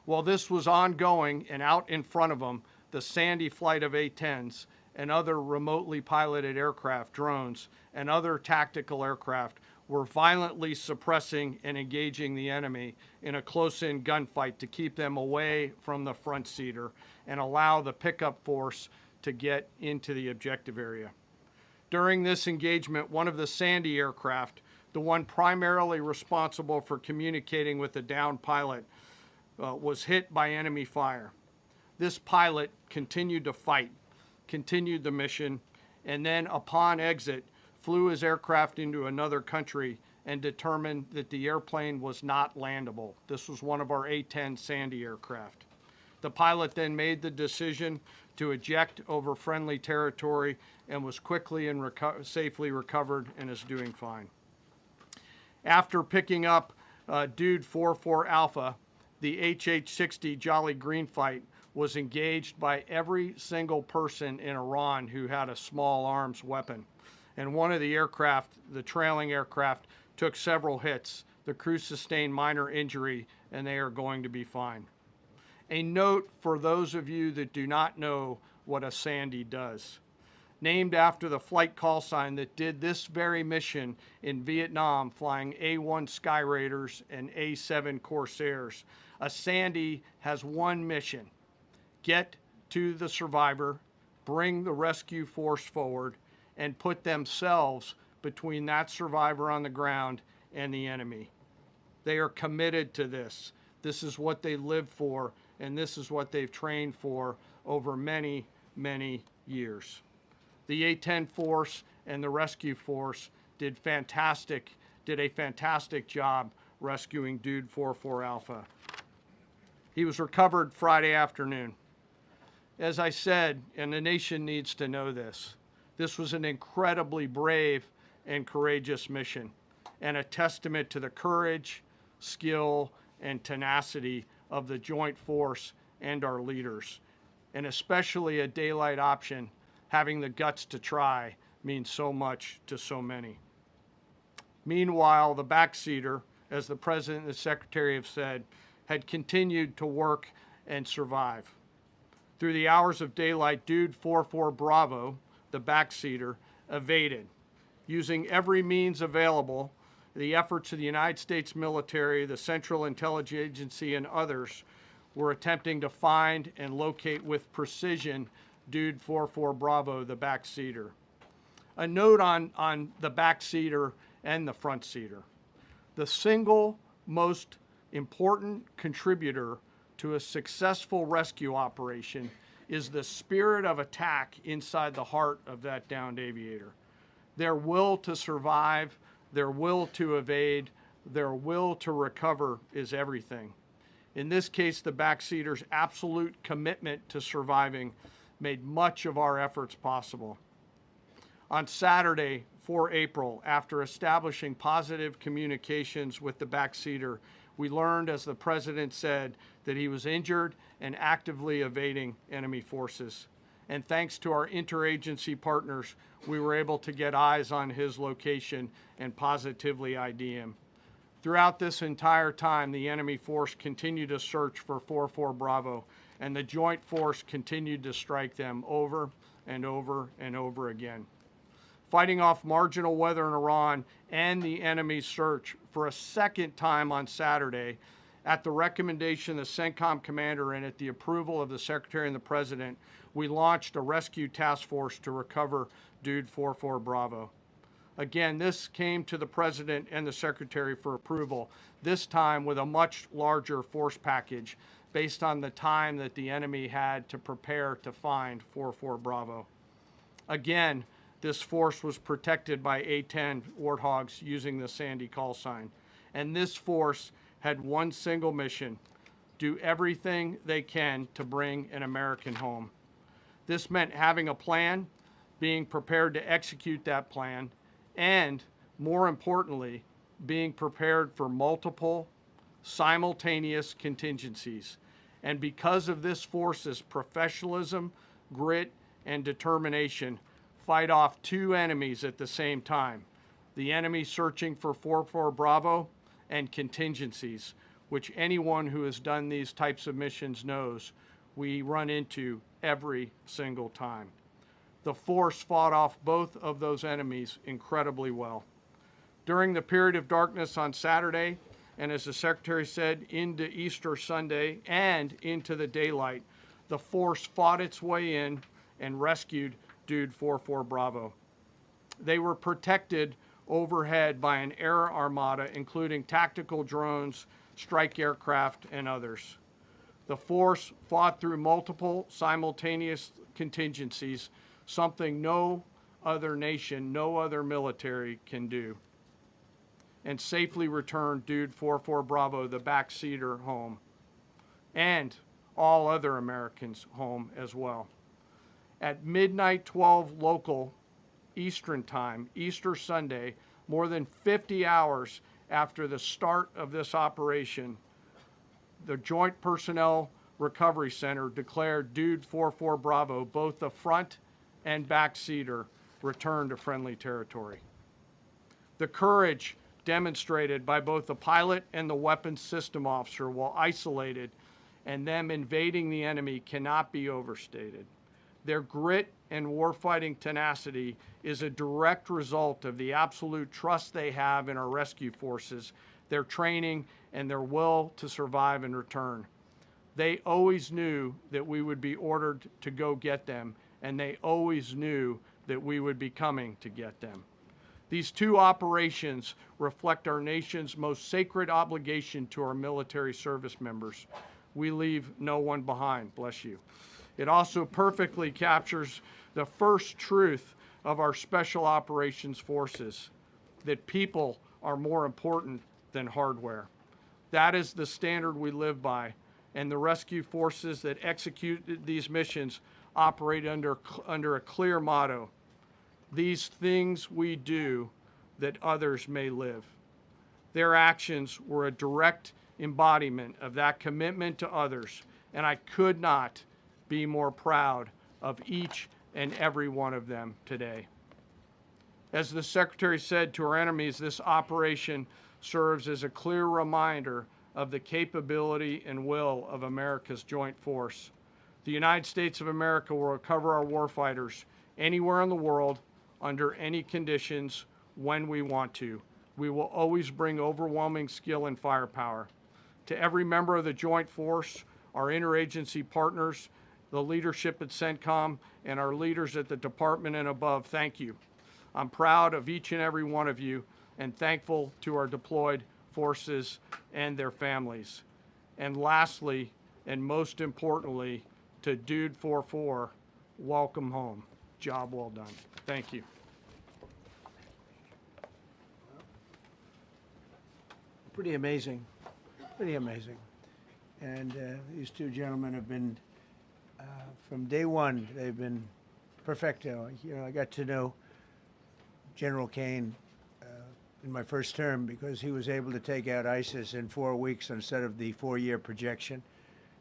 While this was ongoing and out in front of them, the Sandy flight of A-10s and other remotely piloted aircraft, drones, and other tactical aircraft were violently suppressing and engaging the enemy in a close-in gunfight to keep them away from the front seater and allow the pickup force to get into the objective area. During this engagement, one of the Sandy aircraft, the one primarily responsible for communicating with the downed pilot, was hit by enemy fire. This pilot continued to fight, continued the mission, and then upon exit, flew his aircraft into another country and determined that the airplane was not landable. This was one of our A-10 Sandy aircraft. The pilot then made the decision to eject over friendly territory and was quickly and safely recovered and is doing fine. After picking up Dude 44 Alpha, the HH-60 Jolly Green fight was engaged by every single person in Iran who had a small arms weapon. And one of the aircraft, the trailing aircraft, took several hits. The crew sustained minor injury, and they are going to be fine. A note for those of you that do not know what a Sandy does. Named after the flight call sign that did this very mission in Vietnam, flying A-1 Sky Raiders and A-7 Corsairs, a Sandy has one mission: get to the survivor, bring the rescue force forward, and put themselves between that survivor on the ground and the enemy. They are committed to this. This is what they live for, and this is what they've trained for over many, many years. The A-10 force and the rescue force did a fantastic job rescuing Dude 44 Alpha. He was recovered Friday afternoon. As I said, and the nation needs to know this, this was an incredibly brave and courageous mission, and a testament to the courage, skill, and tenacity of the joint force and our leaders. And especially a daylight option, having the guts to try, means so much to so many. Meanwhile, the backseater, as the President and the Secretary have said, had continued to work and survive. Through the hours of daylight, Dude 44 Bravo, the backseater, evaded. Using every means available, the efforts of the United States military, the Central Intelligence Agency, and others were attempting to find and locate with precision Dude 44 Bravo, the backseater. A note on the backseater and the front seater. The single most important contributor to a successful rescue operation is the spirit of attack inside the heart of that downed aviator. Their will to survive, their will to evade, their will to recover is everything. In this case, the backseater's absolute commitment to surviving made much of our efforts possible. On Saturday, 4 April, after establishing positive communications with the backseater, we learned, as the President said, that he was injured and actively evading enemy forces. And thanks to our interagency partners, we were able to get eyes on his location and positively ID him. Throughout this entire time, the enemy force continued to search for 44 Bravo, and the joint force continued to strike them over and over and over again. Fighting off marginal weather in Iran and the enemy's search for a second time on Saturday, at the recommendation of the CENTCOM commander and at the approval of the Secretary and the President, we launched a rescue task force to recover Dude 44 Bravo. Again, this came to the President and the Secretary for approval, this time with a much larger force package based on the time that the enemy had to prepare to find 44 Bravo. Again, this force was protected by A-10 Warthogs using the Sandy call sign. And this force had one single mission: do everything they can to bring an American home. This meant having a plan, being prepared to execute that plan, and, more importantly, being prepared for multiple, simultaneous contingencies. And because of this force's professionalism, grit, and determination, fight off two enemies at the same time: the enemy searching for 44 Bravo and contingencies, which anyone who has done these types of missions knows we run into every single time. The force fought off both of those enemies incredibly well. During the period of darkness on Saturday, and as the Secretary said, into Easter Sunday and into the daylight, the force fought its way in and rescued Dude 44 Bravo. They were protected overhead by an air armada, including tactical drones, strike aircraft, and others. The force fought through multiple simultaneous contingencies, something no other nation, no other military can do, and safely returned Dude 44 Bravo, the backseater, home, and all other Americans home as well. At midnight 12 local Eastern time, Easter Sunday, more than 50 hours after the start of this operation, the Joint Personnel Recovery Center declared Dude 44 Bravo, both the front and backseater, returned to friendly territory. The courage demonstrated by both the pilot and the weapons system officer while isolated and them invading the enemy cannot be overstated. Their grit and warfighting tenacity is a direct result of the absolute trust they have in our rescue forces, their training, and their will to survive and return. They always knew that we would be ordered to go get them, and they always knew that we would be coming to get them. These two operations reflect our nation's most sacred obligation to our military service members. We leave no one behind, bless you. It also perfectly captures the first truth of our special operations forces, that people are more important than hardware. That is the standard we live by, and the rescue forces that execute these missions operate under a clear motto: these things we do that others may live. Their actions were a direct embodiment of that commitment to others, and I could not be more proud of each and every one of them today. As the Secretary said to our enemies, this operation serves as a clear reminder of the capability and will of America's joint force. The United States of America will recover our warfighters anywhere in the world, under any conditions, when we want to. We will always bring overwhelming skill and firepower. To every member of the Joint Force, our interagency partners, the leadership at CENTCOM, and our leaders at the department and above, thank you. I'm proud of each and every one of you and thankful to our deployed forces and their families. And lastly, and most importantly, to Dude 44, welcome home. Job well done. Thank you. Pretty amazing, pretty amazing. And these two gentlemen have been, from day one, they've been perfecto. You know, I got to know General Kane in my first term because he was able to take out ISIS in 4 weeks instead of the 4-year projection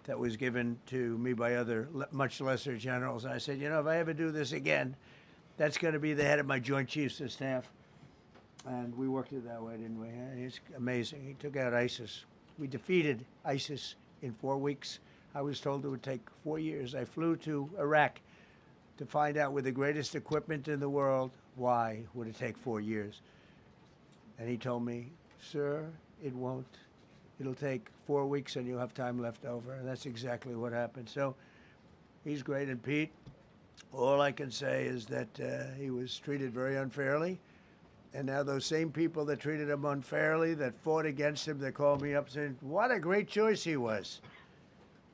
that was given to me by other much lesser generals. And I said, you know, if I ever do this again, that's going to be the head of my Joint Chiefs of Staff. And we worked it that way, didn't we? It's amazing. He took out ISIS. We defeated ISIS in 4 weeks. I was told it would take 4 years. I flew to Iraq to find out with the greatest equipment in the world, why would it take 4 years? And he told me, sir, it won't. It'll take 4 weeks and you'll have time left over. And that's exactly what happened. So he's great. And Pete, all I can say is that he was treated very unfairly. And now those same people that treated him unfairly, that fought against him, they called me up saying, what a great choice he was.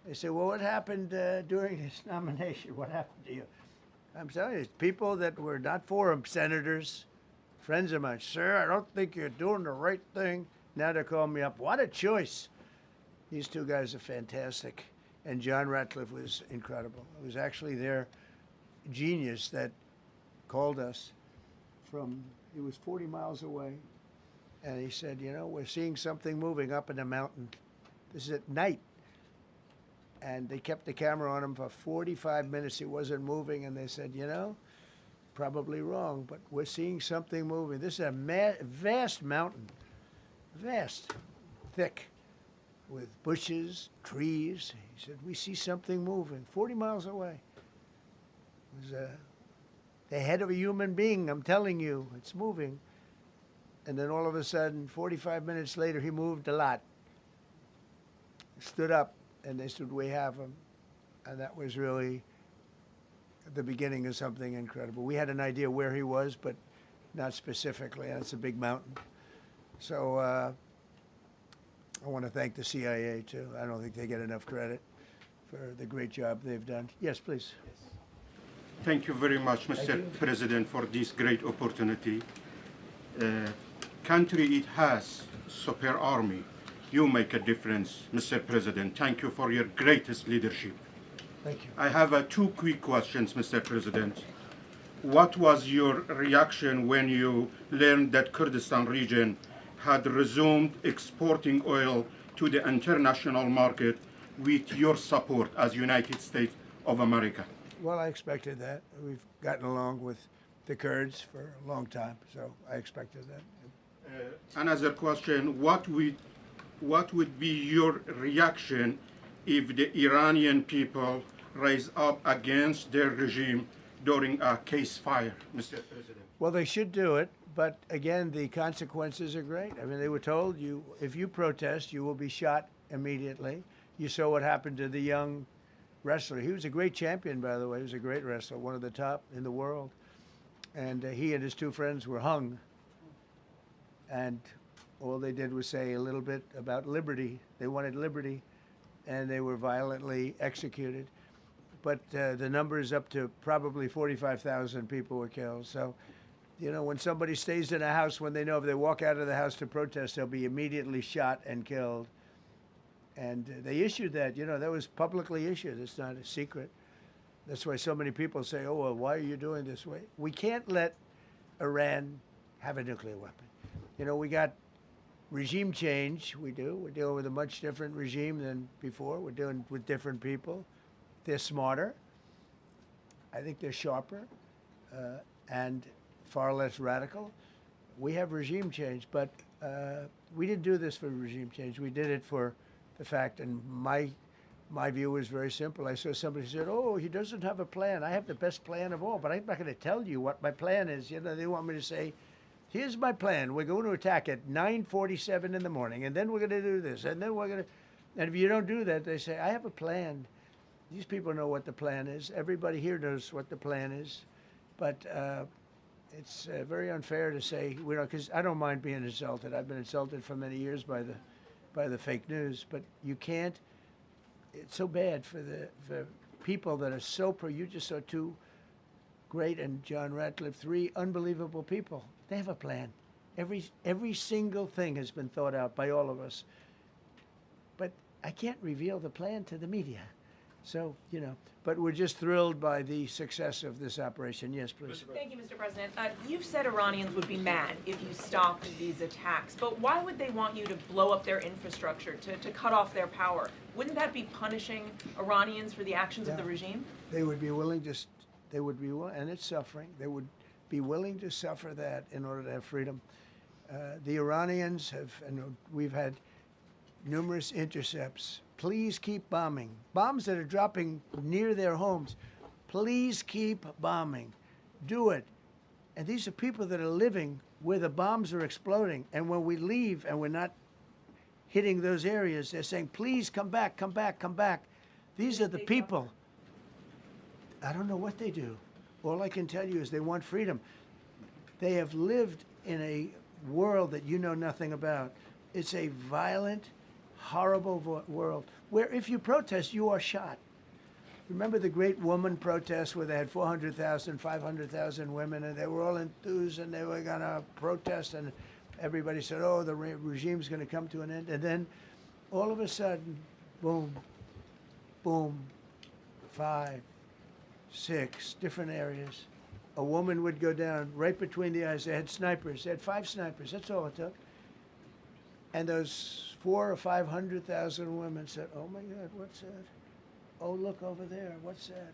They said, well, what happened during his nomination? What happened to you? I'm telling you, people that were not for him, senators, friends of mine, sir, I don't think you're doing the right thing. Now they're calling me up. What a choice. These two guys are fantastic. And John Ratcliffe was incredible. It was actually their genius that called us from, he was 40 miles away. And he said, you know, we're seeing something moving up in the mountain. This is at night. And they kept the camera on him for 45 minutes. He wasn't moving. And they said, you know, probably wrong, but we're seeing something moving. This is a vast mountain, vast, thick, with bushes, trees. He said, we see something moving 40 miles away. It was the head of a human being, I'm telling you, it's moving. And then all of a sudden, 45 minutes later, he moved a lot. Stood up. And they said, we have him. And that was really the beginning of something incredible. We had an idea where he was, but not specifically. And it's a big mountain. So I want to thank the CIA, too. I don't think they get enough credit for the great job they've done. Yes, please. Thank you very much, Mr. President, for this great opportunity. Country, it has super army. You make a difference, Mr. President. Thank you for your greatest leadership. Thank you. I have 2 quick questions, Mr. President. What was your reaction when you learned that Kurdistan region had resumed exporting oil to the international market with your support as United States of America? Well, I expected that. We've gotten along with the Kurds for a long time, so I expected that. Another question, what would be your reaction if the Iranian people rise up against their regime during a ceasefire, Mr. President? Well, they should do it, but again, the consequences are great. I mean, they were told, if you protest, you will be shot immediately. You saw what happened to the young wrestler. He was a great champion, by the way. He was a great wrestler, one of the top in the world. And he and his 2 friends were hung. And all they did was say a little bit about liberty. They wanted liberty, and they were violently executed. But the number is up to probably 45,000 people were killed. So, you know, when somebody stays in a house, when they know if they walk out of the house to protest, they'll be immediately shot and killed. And they issued that, you know, that was publicly issued. It's not a secret. That's why so many people say, oh, well, why are you doing this way? We can't let Iran have a nuclear weapon. You know, we got regime change, we do. We're dealing with a much different regime than before. We're dealing with different people. They're smarter. I think they're sharper and far less radical. We have regime change, but we didn't do this for regime change. We did it for the fact, and my view was very simple. I saw somebody said, "Oh, he doesn't have a plan. I have the best plan of all, but I'm not going to tell you what my plan is." You know, they want me to say, "Here's my plan. We're going to attack at 9:47 in the morning, and then we're going to do this, and then we're going to." And if you don't do that, they say, "I have a plan." These people know what the plan is. Everybody here knows what the plan is, but it's very unfair to say we don't. Because I don't mind being insulted. I've been insulted for many years by the fake news, but you can't. It's so bad for the people that are so pro. You just saw two great, and John Ratcliffe, three unbelievable people. They have a plan. Every single thing has been thought out by all of us. But I can't reveal the plan to the media. So, you know, but we're just thrilled by the success of this operation. Yes, please. Thank you, Mr. President. You've said Iranians would be mad if you stopped these attacks, but why would they want you to blow up their infrastructure, to cut off their power? Wouldn't that be punishing Iranians for the actions of the regime? They would be willing to, they would be willing, and it's suffering, they would be willing to suffer that in order to have freedom. The Iranians have, and we've had numerous intercepts. Please keep bombing. Bombs that are dropping near their homes. Please keep bombing. Do it. And these are people that are living where the bombs are exploding. And when we leave and we're not hitting those areas, they're saying, please come back, come back, come back. These are the people. I don't know what they do. All I can tell you is they want freedom. They have lived in a world that you know nothing about. It's a violent, horrible world where if you protest, you are shot. Remember the great woman protests where they had 400,000, 500,000 women, and they were all enthused and they were going to protest, and everybody said, oh, the regime's going to come to an end. And then all of a sudden, boom, boom, 5, 6 different areas. A woman would go down right between the eyes. They had snipers. They had 5 snipers. That's all it took. And those 400,000 or 500,000 women said, oh my God, what's that? Oh, look over there, what's that?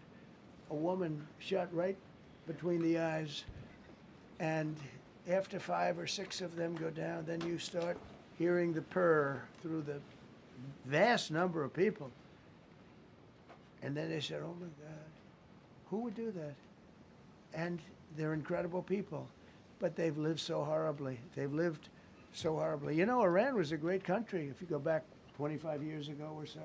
A woman shot right between the eyes. And after 5 or 6 of them go down, then you start hearing the purr through the vast number of people. And then they said, oh my God, who would do that? And they're incredible people, but they've lived so horribly. They've lived so horribly. You know, Iran was a great country if you go back 25 years ago or so.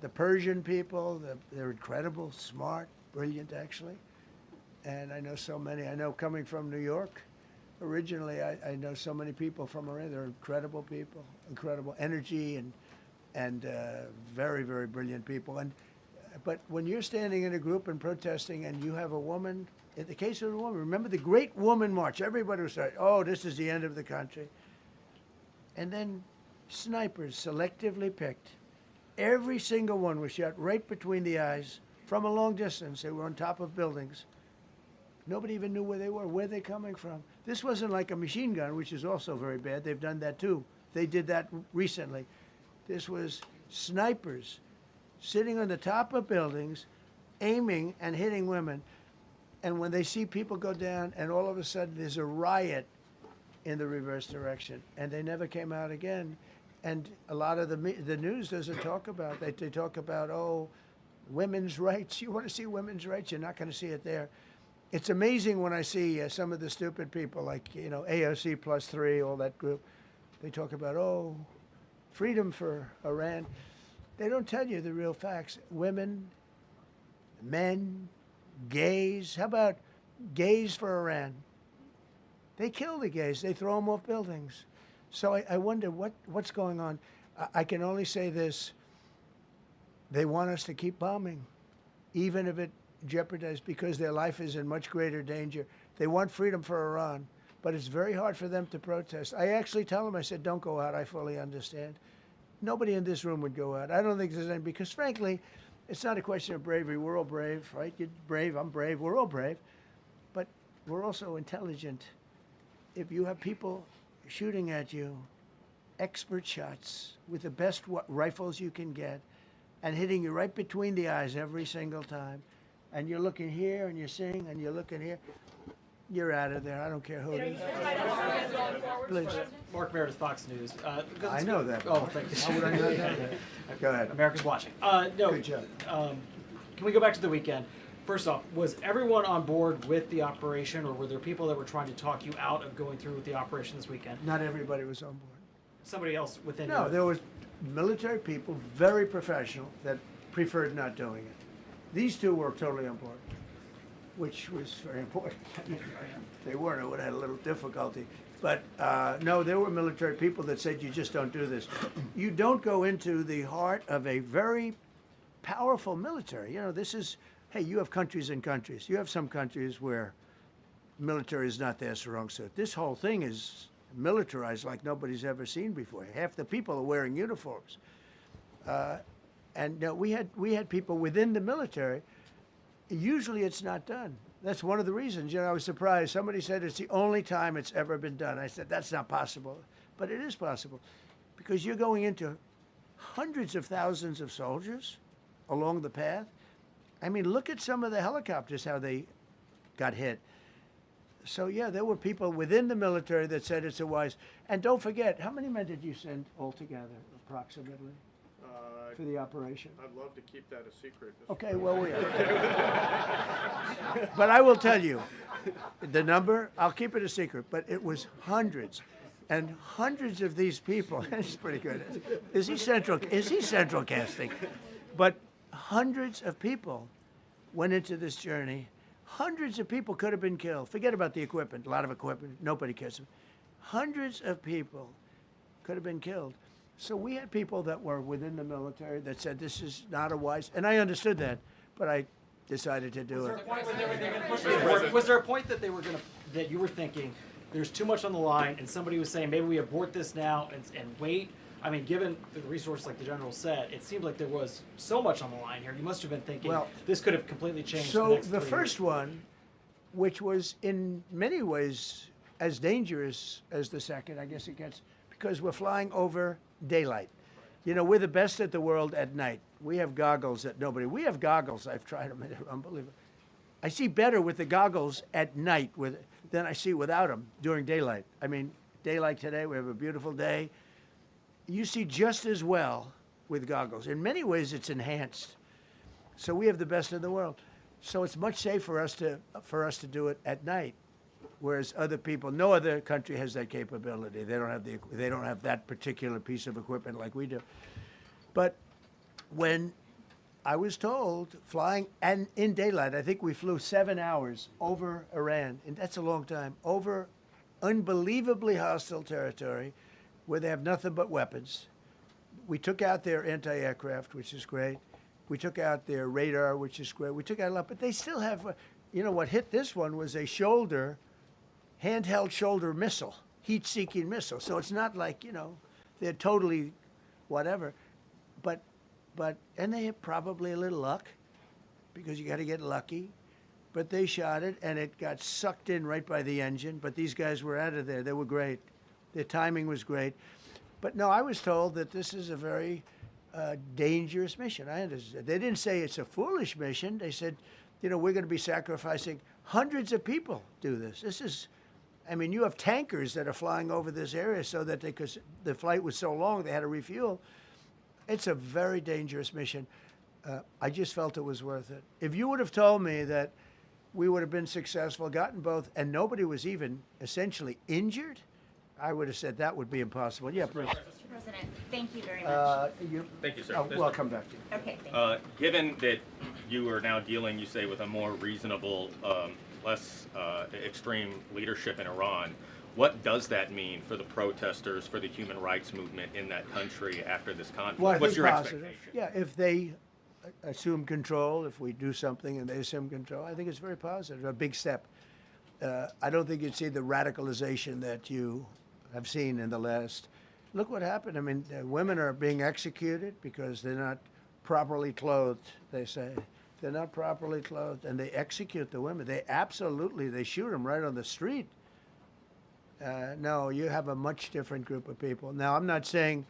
The Persian people, they're incredible, smart, brilliant actually. And I know so many. I know coming from New York, originally I know so many people from Iran. They're incredible people, incredible energy and very, very brilliant people. But when you're standing in a group and protesting and you have a woman, in the case of the woman, remember the Great Woman March, everybody was saying, oh, this is the end of the country. And then snipers selectively picked. Every single one was shot right between the eyes from a long distance. They were on top of buildings. Nobody even knew where they were, where they're coming from. This wasn't like a machine gun, which is also very bad. They've done that too. They did that recently. This was snipers sitting on the top of buildings, aiming and hitting women. And when they see people go down, and all of a sudden there's a riot in the reverse direction, and they never came out again. And a lot of the news doesn't talk about that. They talk about, oh, women's rights. You want to see women's rights? You're not going to see it there. It's amazing when I see some of the stupid people like, you know, AOC +3, all that group. They talk about, oh, freedom for Iran. They don't tell you the real facts. Women, men, gays. How about gays for Iran? They kill the gays. They throw them off buildings. So I wonder what's going on. I can only say this. They want us to keep bombing, even if it jeopardizes, because their life is in much greater danger. They want freedom for Iran, but it's very hard for them to protest. I actually tell them, I said, don't go out. I fully understand. Nobody in this room would go out. I don't think there's any, because frankly, it's not a question of bravery. We're all brave, right? You're brave, I'm brave, we're all brave. But we're also intelligent. if you have people shooting at you, expert shots with the best rifles you can get, and hitting you right between the eyes every single time, and you're looking here and you're seeing and you're looking here, you're out of there. I don't care who it is. Please. Mark Meredith, Fox News. I know that. Oh, thank you. How would I not know that? Go ahead. America's watching. No. Good job. Can we go back to the weekend? First off, was everyone on board with the operation, or were there people that were trying to talk you out of going through with the operation this weekend? Not everybody was on board. Somebody else within No, you? there was military people, very professional, that preferred not doing it. These two were totally on board, which was very important. If they weren't, I would have had a little difficulty. But no, there were military people that said, you just don't do this. You don't go into the heart of a very powerful military. You know, this is, hey, you have countries and countries. You have some countries where military is not their strong suit. This whole thing is militarized like nobody's ever seen before. Half the people are wearing uniforms. And we had people within the military. Usually it's not done. That's one of the reasons. You know, I was surprised. Somebody said it's the only time it's ever been done. I said, that's not possible. But it is possible because you're going into hundreds of thousands of soldiers along the path. I mean, look at some of the helicopters, how they got hit. So, yeah, there were people within the military that said it's a wise. And don't forget, how many men did you send altogether, approximately, for the operation? I'd love to keep that a secret. Okay, well, we are. But I will tell you, the number, I'll keep it a secret, but it was hundreds. And hundreds of these people, that's pretty good. Is he central casting? But hundreds of people went into this journey. Hundreds of people could have been killed. Forget about the equipment, a lot of equipment, nobody cares. Hundreds of people could have been killed. So we had people that were within the military that said this is not a wise, and I understood that, but I decided to do it. Was there a point that that you were thinking there's too much on the line, and somebody was saying maybe we abort this now and wait? I mean, given the resource, like the general said, it seemed like there was so much on the line here. You must have been thinking this could have completely changed. So the next the 3 first years. one, which was in many ways as dangerous as the second, I guess it gets, because we're flying over daylight. You know, we're the best at the world at night. We have goggles that nobody. We have goggles. I've tried them. They're unbelievable. I see better with the goggles at night than I see without them during daylight. I mean, daylight today, we have a beautiful day. You see just as well with goggles. In many ways, it's enhanced. So we have the best in the world. So it's much safer for us to do it at night, whereas other people, no other country has that capability. They don't have that particular piece of equipment like we do. But when I was told flying and in daylight, I think we flew 7 hours over Iran, and that's a long time, over unbelievably hostile territory where they have nothing but weapons. We took out their anti-aircraft, which is great. We took out their radar, which is great. We took out a lot, but they still have, you know, what hit this one was a handheld shoulder missile, heat-seeking missile. So it's not like, you know, they're totally whatever. And they had probably a little luck, because you got to get lucky. But they shot it, and it got sucked in right by the engine. But these guys were out of there. They were great. Their timing was great. But no, I was told that this is a very dangerous mission. I understand. They didn't say it's a foolish mission. They said, you know, we're going to be sacrificing hundreds of people do this. This is, I mean, you have tankers that are flying over this area so that because the flight was so long, they had to refuel. It's a very dangerous mission. I just felt it was worth it. If you would have told me that we would have been successful, gotten both, and nobody was even essentially injured, I would have said that would be impossible. Yeah, please. Mr. President, thank you very much. Thank you, sir. Well, I'll come back to you. Okay, thank you. Given that you are now dealing, you say, with a more reasonable, less extreme leadership in Iran, what does that mean for the protesters, for the human rights movement in that country after this conflict? Well, I What's think your positive. expectation? Yeah, if they assume control, if we do something and they assume control, I think it's very positive, a big step. I don't think you'd see the radicalization that you have seen in the last. Look what happened. I mean, women are being executed because they're not properly clothed, they say. They're not properly clothed, and they execute the women. They shoot them right on the street. No, you have a much different group of people. Now, I'm not saying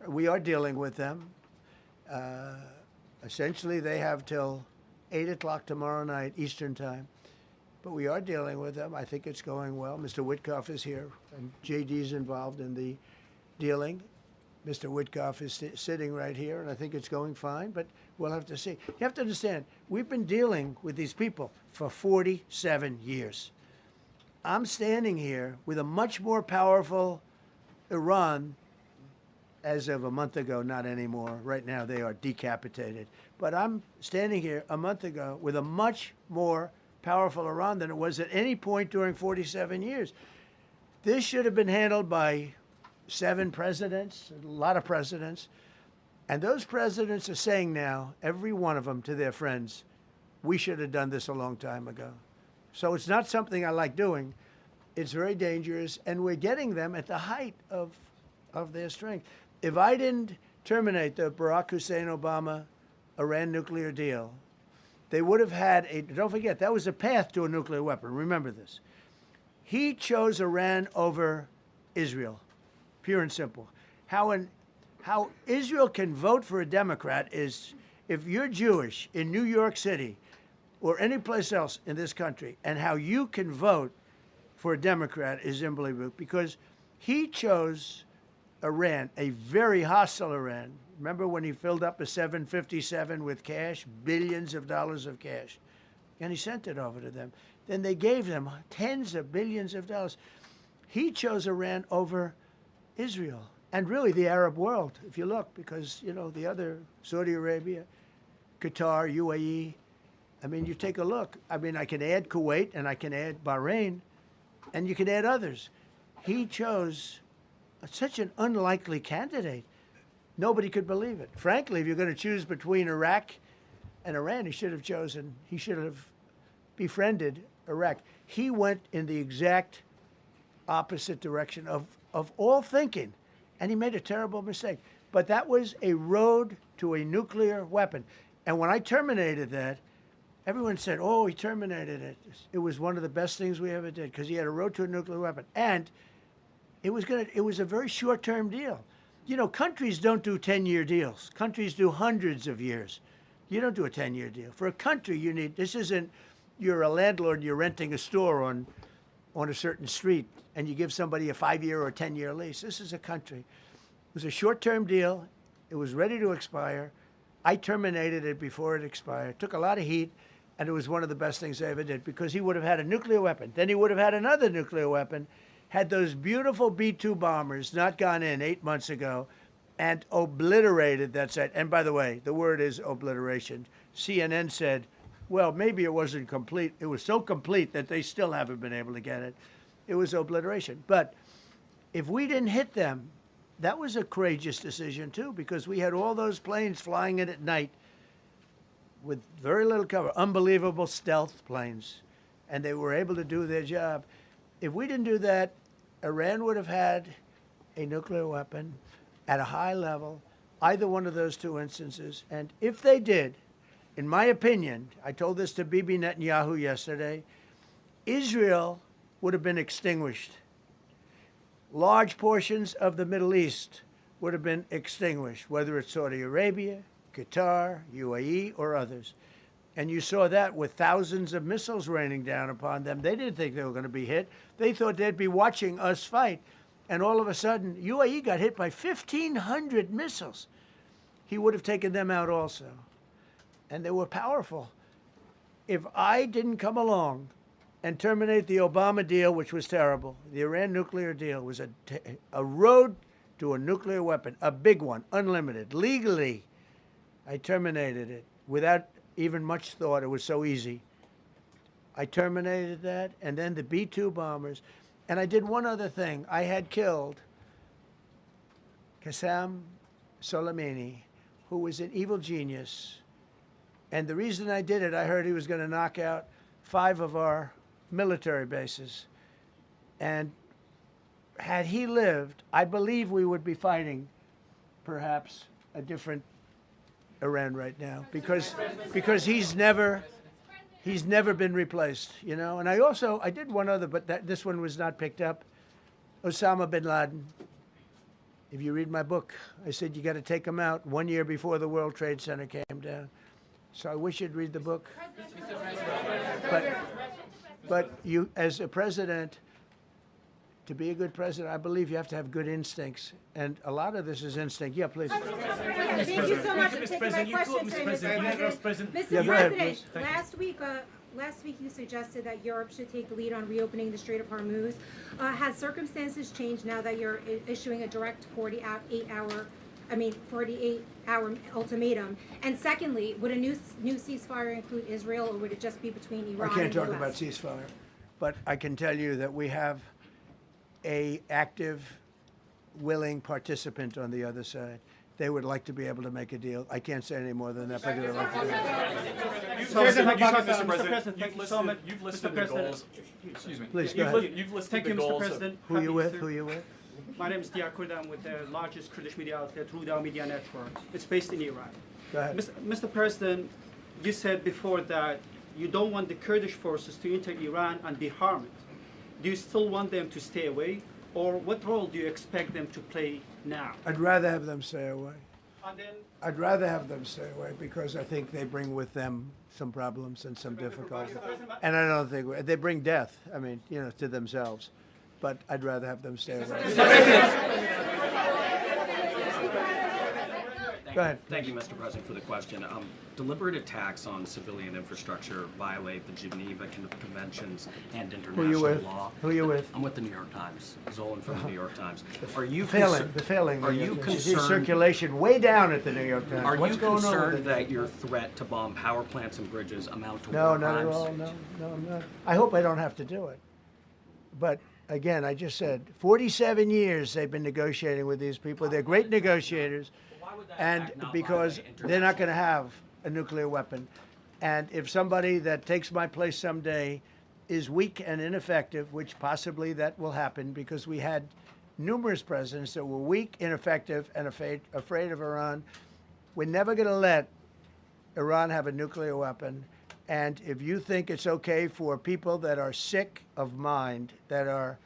we are dealing with them. Essentially, they have till 8 o'clock tomorrow night, Eastern time. But we are dealing with them. I think it's going well. Mr. Witkoff is here, and JD's involved in the dealing. Mr. Witkoff is sitting right here, and I think it's going fine, but we'll have to see. You have to understand, we've been dealing with these people for 47 years. I'm standing here with a much more powerful Iran as of a month ago, not anymore. Right now, they are decapitated. But I'm standing here a month ago with a much more powerful Iran than it was at any point during 47 years. This should have been handled by 7 presidents, a lot of presidents. And those presidents are saying now, every one of them to their friends, we should have done this a long time ago. So it's not something I like doing. It's very dangerous, and we're getting them at the height of their strength. If I didn't terminate the Barack Hussein Obama Iran nuclear deal, they would have had a, don't forget, that was a path to a nuclear weapon. Remember this. He chose Iran over Israel, pure and simple. How Israel can vote for a Democrat is if you're Jewish in New York City or any place else in this country, and how you can vote for a Democrat is unbelievable, because he chose Iran, a very hostile Iran. Remember when he filled up a 757 with cash, billions of dollars of cash, and he sent it over to them. Then they gave them tens of billions of dollars. He chose Iran over Israel and really the Arab world, if you look, because, you know, the other, Saudi Arabia, Qatar, UAE, I mean, you take a look. I mean, I can add Kuwait and I can add Bahrain, and you can add others. He chose such an unlikely candidate. Nobody could believe it. Frankly, if you're going to choose between Iraq and Iran, he should have befriended Iraq. He went in the exact opposite direction of all thinking, and he made a terrible mistake. But that was a road to a nuclear weapon. And when I terminated that, everyone said, oh, he terminated it. It was one of the best things we ever did, because he had a road to a nuclear weapon. And it was a very short-term deal. You know, countries don't do 10-year deals. Countries do hundreds of years. You don't do a 10-year deal. For a country, you need, this isn't, you're a landlord and you're renting a store on a certain street, and you give somebody a 5-year or a 10-year lease. This is a country. It was a short-term deal. It was ready to expire. I terminated it before it expired. Took a lot of heat, and it was one of the best things I ever did, because he would have had a nuclear weapon. Then he would have had another nuclear weapon, had those beautiful B-2 bombers not gone in 8 months ago and obliterated that site. And by the way, the word is obliteration. CNN said, well, maybe it wasn't complete. It was so complete that they still haven't been able to get it. It was obliteration. But if we didn't hit them, that was a courageous decision, too, because we had all those planes flying in at night with very little cover, unbelievable stealth planes, and they were able to do their job. If we didn't do that, Iran would have had a nuclear weapon at a high level, either one of those two instances. And if they did, in my opinion, I told this to Bibi Netanyahu yesterday, Israel would have been extinguished. Large portions of the Middle East would have been extinguished, whether it's Saudi Arabia, Qatar, UAE, or others. And you saw that with thousands of missiles raining down upon them. They didn't think they were going to be hit. They thought they'd be watching us fight. And all of a sudden, UAE got hit by 1,500 missiles. He would have taken them out also. And they were powerful. If I didn't come along and terminate the Obama deal, which was terrible, the Iran nuclear deal was a road to a nuclear weapon, a big one, unlimited, legally. I terminated it without even much thought. It was so easy. I terminated that, and then the B-2 bombers. And I did one other thing. I had killed Qasem Soleimani, who was an evil genius. And the reason I did it, I heard he was going to knock out 5 of our military bases. And had he lived, I believe we would be fighting perhaps a different Iran right now, because he's never been replaced, you know. And I did one other, but this one was not picked up. Osama bin Laden. If you read my book, I said you got to take him out 1 year before the World Trade Center came down. So I wish you'd read the book. But you, as a president, to be a good president, I believe you have to have good instincts. And a lot of this is instinct. Yeah, please. Thank you so much for taking my question, Mr. President. Yeah, go ahead, please. Last week you suggested that Europe should take the lead on reopening the Strait of Hormuz. Has circumstances changed now that you're issuing a direct 48-hour ultimatum? And secondly, would a new ceasefire include Israel, or would it just be between Iran and the US? I can't talk about ceasefire, but I can tell you that we have a active, willing participant on the other side. They would like to be able to make a deal. I can't say any more than that, but they'd like to do it. You've listed the goals. Excuse me. Please, go ahead. You've listed the goals. Who you with? Who you with? My name is Dia Kurd. I'm with the largest Kurdish media outlet, Ruda Media Network. It's based in Iran. Go ahead. Mr. President, you said before that you don't want the Kurdish forces to enter Iran and be harmed. Do you still want them to stay away? Or what role do you expect them to play now? I'd rather have them stay away. And then, I'd rather have them stay away because I think they bring with them some problems and some difficulties. And I don't think they bring death, I mean, you know, to themselves. But I'd rather have them stay away. Go ahead. Thank you, Mr. President, for the question. Deliberate attacks on civilian infrastructure violate the Geneva Conventions and international law. Who are you with? I'm with the New York Times. Zolan from the New York Times. Are you failing? Are you concerned? Circulation way down at the New York Times. Are What's you going concerned on that your threat to bomb power plants and bridges amount to No, war not crimes? at all. No, I'm not. I hope I don't have to do it. But again, I just said 47 years they've been negotiating with these people. They're great negotiators. And because they're not going to have a nuclear weapon. And if somebody that takes my place someday is weak and ineffective, which possibly that will happen because we had numerous presidents that were weak, ineffective, and afraid of Iran, we're never going to let Iran have a nuclear weapon. And if you think it's okay for people that are sick of mind, that are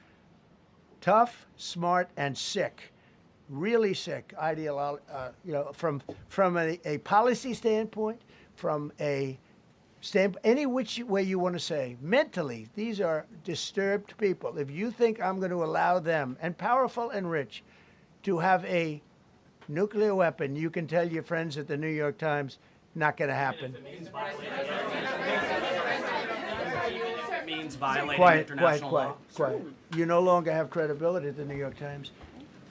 tough, smart, and sick, really sick, you know, from a policy standpoint, from a any which way you want to say, mentally, these are disturbed people. If you think I'm going to allow them, and powerful and rich, to have a nuclear weapon, you can tell your friends at the New York Times, not going to happen. It means violating international law. Quiet. You no longer have credibility at the New York Times.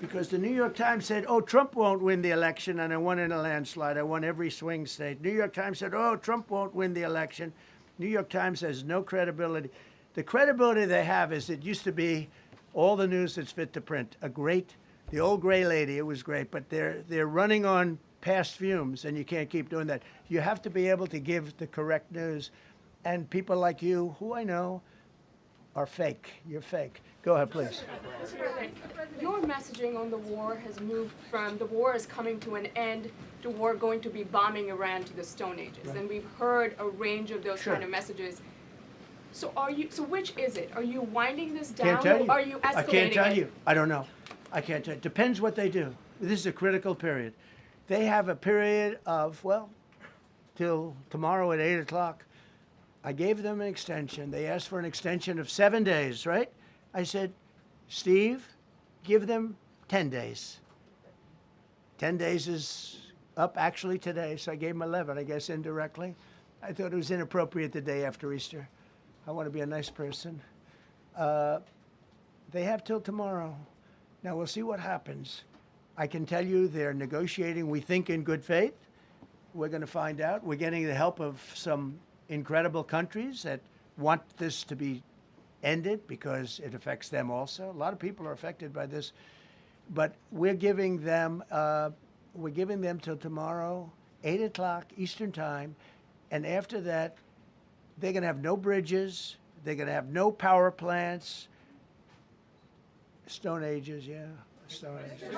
Because the New York Times said, oh, Trump won't win the election, and I won in a landslide. I won every swing state. New York Times said, oh, Trump won't win the election. New York Times has no credibility. The credibility they have is it used to be all the news that's fit to print. The old gray lady, it was great, but they're running on past fumes, and you can't keep doing that. You have to be able to give the correct news. And people like you, who I know, are fake. You're fake. Go ahead, please. Your messaging on the war has moved from the war is coming to an end to war going to be bombing Iran to the Stone Ages. Right. And we've heard a range of those kind of messages. So which is it? Are you winding this down? Can't tell you. Or are you escalating I can't tell you. I don't know. I can't tell you. Depends what they do. This is a critical period. They have a period of, well, till tomorrow at 8 o'clock. I gave them an extension. They asked for an extension of 7 days, right? I said, Steve, give them 10 days. 10 days is up actually today, so I gave them 11, I guess, indirectly. I thought it was inappropriate the day after Easter. I want to be a nice person. They have till tomorrow. Now, we'll see what happens. I can tell you they're negotiating, we think, in good faith. We're going to find out. We're getting the help of some incredible countries that want this to be ended because it affects them also. A lot of people are affected by this, but we're giving them till tomorrow, 8 o'clock Eastern time, and after that, they're going to have no bridges, they're going to have no power plants. Stone Ages, yeah, Stone Ages.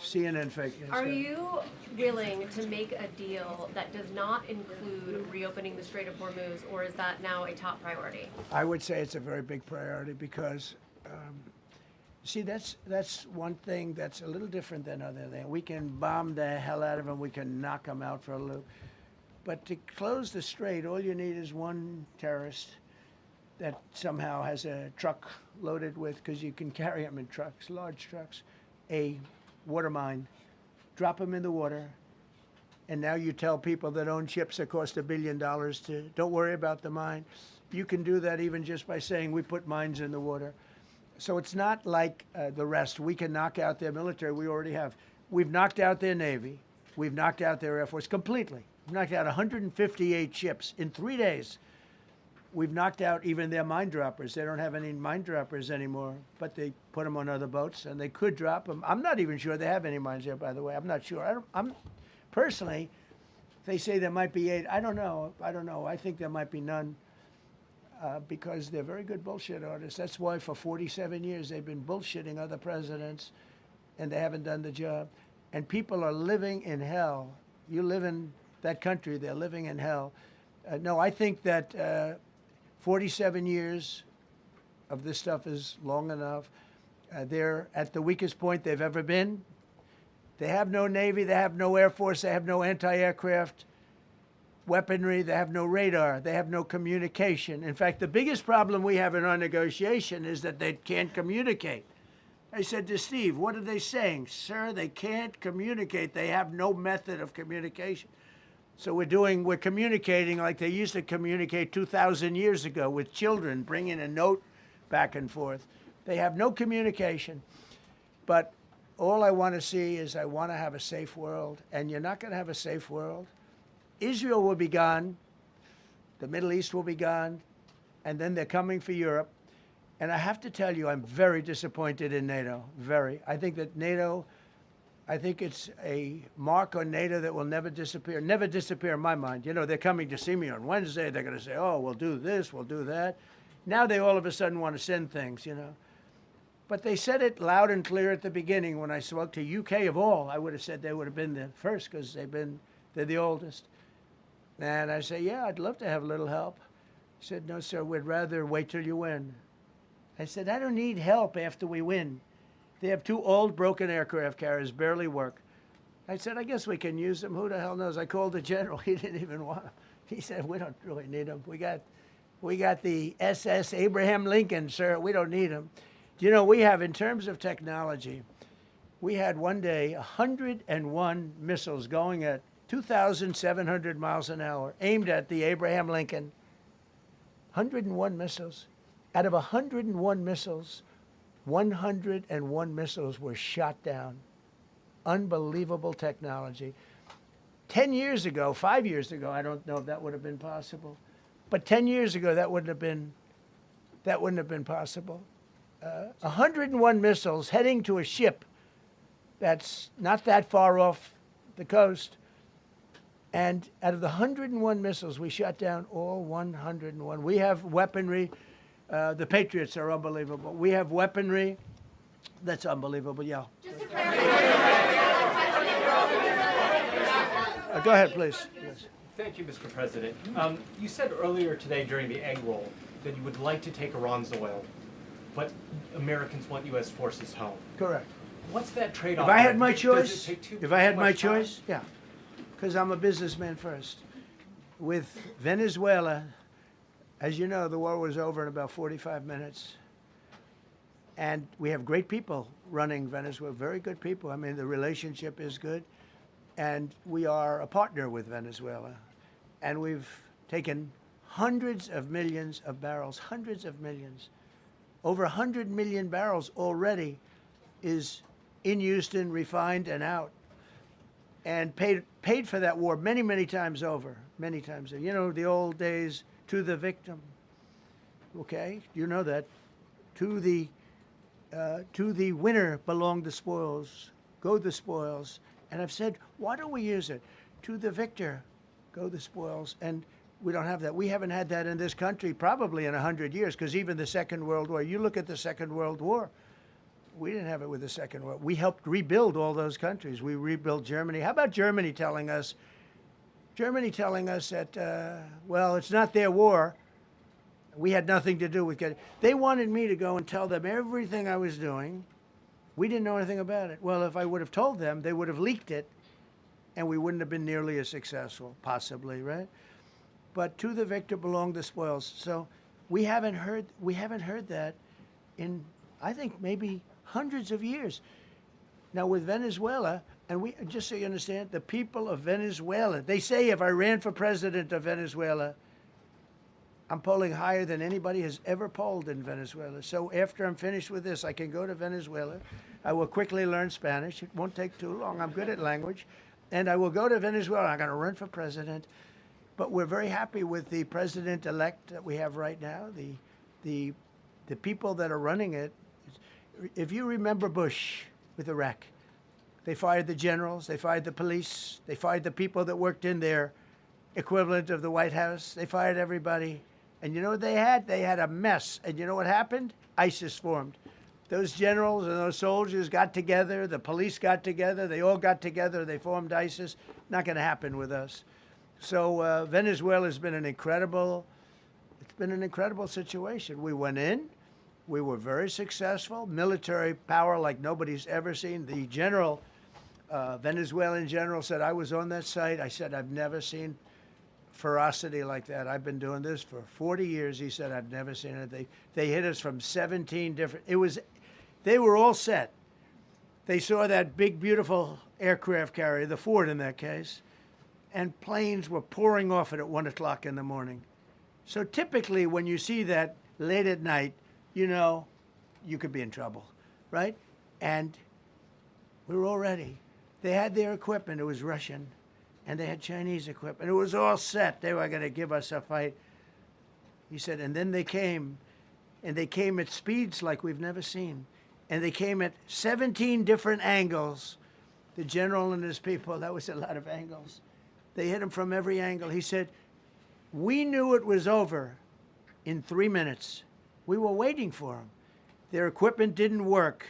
CNN fake news. Are you willing to make a deal that does not include reopening the Strait of Hormuz, or is that now a top priority? I would say it's a very big priority because, see, that's one thing that's a little different than other things. We can bomb the hell out of them. We can knock them out for a loop. But to close the strait, all you need is one terrorist that somehow has a truck loaded with, because you can carry them in trucks, large trucks, a water mine, drop them in the water, and now you tell people that own ships that cost $1 billion to don't worry about the mine. You can do that even just by saying we put mines in the water. So it's not like the rest. We can knock out their military. We already have. We've knocked out their Navy. We've knocked out their Air Force completely. We've knocked out 158 ships in 3 days. We've knocked out even their mine droppers. They don't have any mine droppers anymore, but they put them on other boats, and they could drop them. I'm not even sure they have any mines there, by the way. I'm not sure. I'm personally, they say there might be 8. I don't know. I think there might be none because they're very good bullshit artists. That's why for 47 years they've been bullshitting other presidents, and they haven't done the job. And people are living in hell. You live in that country, they're living in hell. No, I think that 47 years of this stuff is long enough. They're at the weakest point they've ever been. They have no Navy, they have no Air Force, they have no anti-aircraft weaponry, they have no radar, they have no communication. In fact, the biggest problem we have in our negotiation is that they can't communicate. I said to Steve, what are they saying? Sir, they can't communicate. They have no method of communication. So we're communicating like they used to communicate 2,000 years ago with children, bringing a note back and forth. They have no communication. But all I want to see is I want to have a safe world. And you're not going to have a safe world. Israel will be gone. The Middle East will be gone. And then they're coming for Europe. And I have to tell you, I'm very disappointed in NATO. Very. I think that NATO... I think it's a mark on NATO that will never disappear. Never disappear in my mind. You know, they're coming to see me on Wednesday. They're going to say, oh, we'll do this, we'll do that. Now they all of a sudden want to send things, you know. But they said it loud and clear at the beginning when I spoke to UK of all. I would have said they would have been the first because they're the oldest. And I say, yeah, I'd love to have a little help. He said, no, sir, we'd rather wait till you win. I said, I don't need help after we win. They have 2 old, broken aircraft carriers, barely work. I said, I guess we can use them. Who the hell knows? I called the general. He didn't even want them. He said, we don't really need them. We got the SS Abraham Lincoln, sir. We don't need them. Do you know, we have, in terms of technology, we had one day 101 missiles going at 2,700 miles an hour, aimed at the Abraham Lincoln. 101 missiles. Out of 101 missiles, 101 missiles were shot down. Unbelievable technology. 10 years ago, 5 years ago, I don't know if that would have been possible. But 10 years ago, that wouldn't have been possible. 101 missiles heading to a ship that's not that far off the coast. And out of the 101 missiles, we shot down all 101. We have weaponry. The Patriots are unbelievable. We have weaponry that's unbelievable, yeah. Go ahead, please. Yes. Thank you, Mr. President. You said earlier today during the egg roll that you would like to take Iran's oil, but Americans want U.S. forces home. Correct. What's that trade-off? If I had my choice, time? Yeah, because I'm a businessman first. With Venezuela, as you know, the war was over in about 45 minutes. And we have great people running Venezuela, very good people. I mean, the relationship is good. And we are a partner with Venezuela. And we've taken hundreds of millions of barrels, hundreds of millions. Over 100 million barrels already is in Houston, refined and out. And paid for that war many, many times over, many times. You know, the old days, to the victim. Okay, you know that. To the winner belong the spoils. Go the spoils. And I've said, why don't we use it? To the victor, go the spoils. And we don't have that. We haven't had that in this country probably in 100 years, because even the Second World War, you look at the Second World War, We didn't have it with the Second World. We helped rebuild all those countries. We rebuilt Germany. How about Germany telling us that, well, it's not their war. We had nothing to do with it. They wanted me to go and tell them everything I was doing. We didn't know anything about it. Well, if I would have told them, they would have leaked it, and we wouldn't have been nearly as successful, possibly, right? But to the victor belong the spoils. So we haven't heard that in, I think, maybe hundreds of years. Now with Venezuela, and we, just so you understand, the people of Venezuela, they say if I ran for president of Venezuela, I'm polling higher than anybody has ever polled in Venezuela. So after I'm finished with this, I can go to Venezuela. I will quickly learn Spanish. It won't take too long. I'm good at language. And I will go to Venezuela. I'm going to run for president. But we're very happy with the president-elect that we have right now, the people that are running it. If you remember Bush with Iraq, they fired the generals, they fired the police, they fired the people that worked in their equivalent of the White House. They fired everybody. And you know what they had? They had a mess. And you know what happened? ISIS formed. Those generals and those soldiers got together. The police got together. They all got together. They formed ISIS. Not going to happen with us. So Venezuela has been an incredible, it's been an incredible situation. We went in. We were very successful. Military power like nobody's ever seen. The general, Venezuelan general said, I was on that site. I said, I've never seen ferocity like that. I've been doing this for 40 years. He said, I've never seen it. They hit us from 17 different, they were all set. They saw that big, beautiful aircraft carrier, the Ford in that case, and planes were pouring off it at 1 o'clock in the morning. So typically when you see that late at night, you know you could be in trouble, right? And we were all ready. They had their equipment. It was Russian. And they had Chinese equipment. It was all set. They were going to give us a fight. He said, and then they came, and they came at speeds like we've never seen. And they came at 17 different angles. The general and his people, that was a lot of angles. They hit him from every angle. He said, we knew it was over in 3 minutes. We were waiting for them. Their equipment didn't work.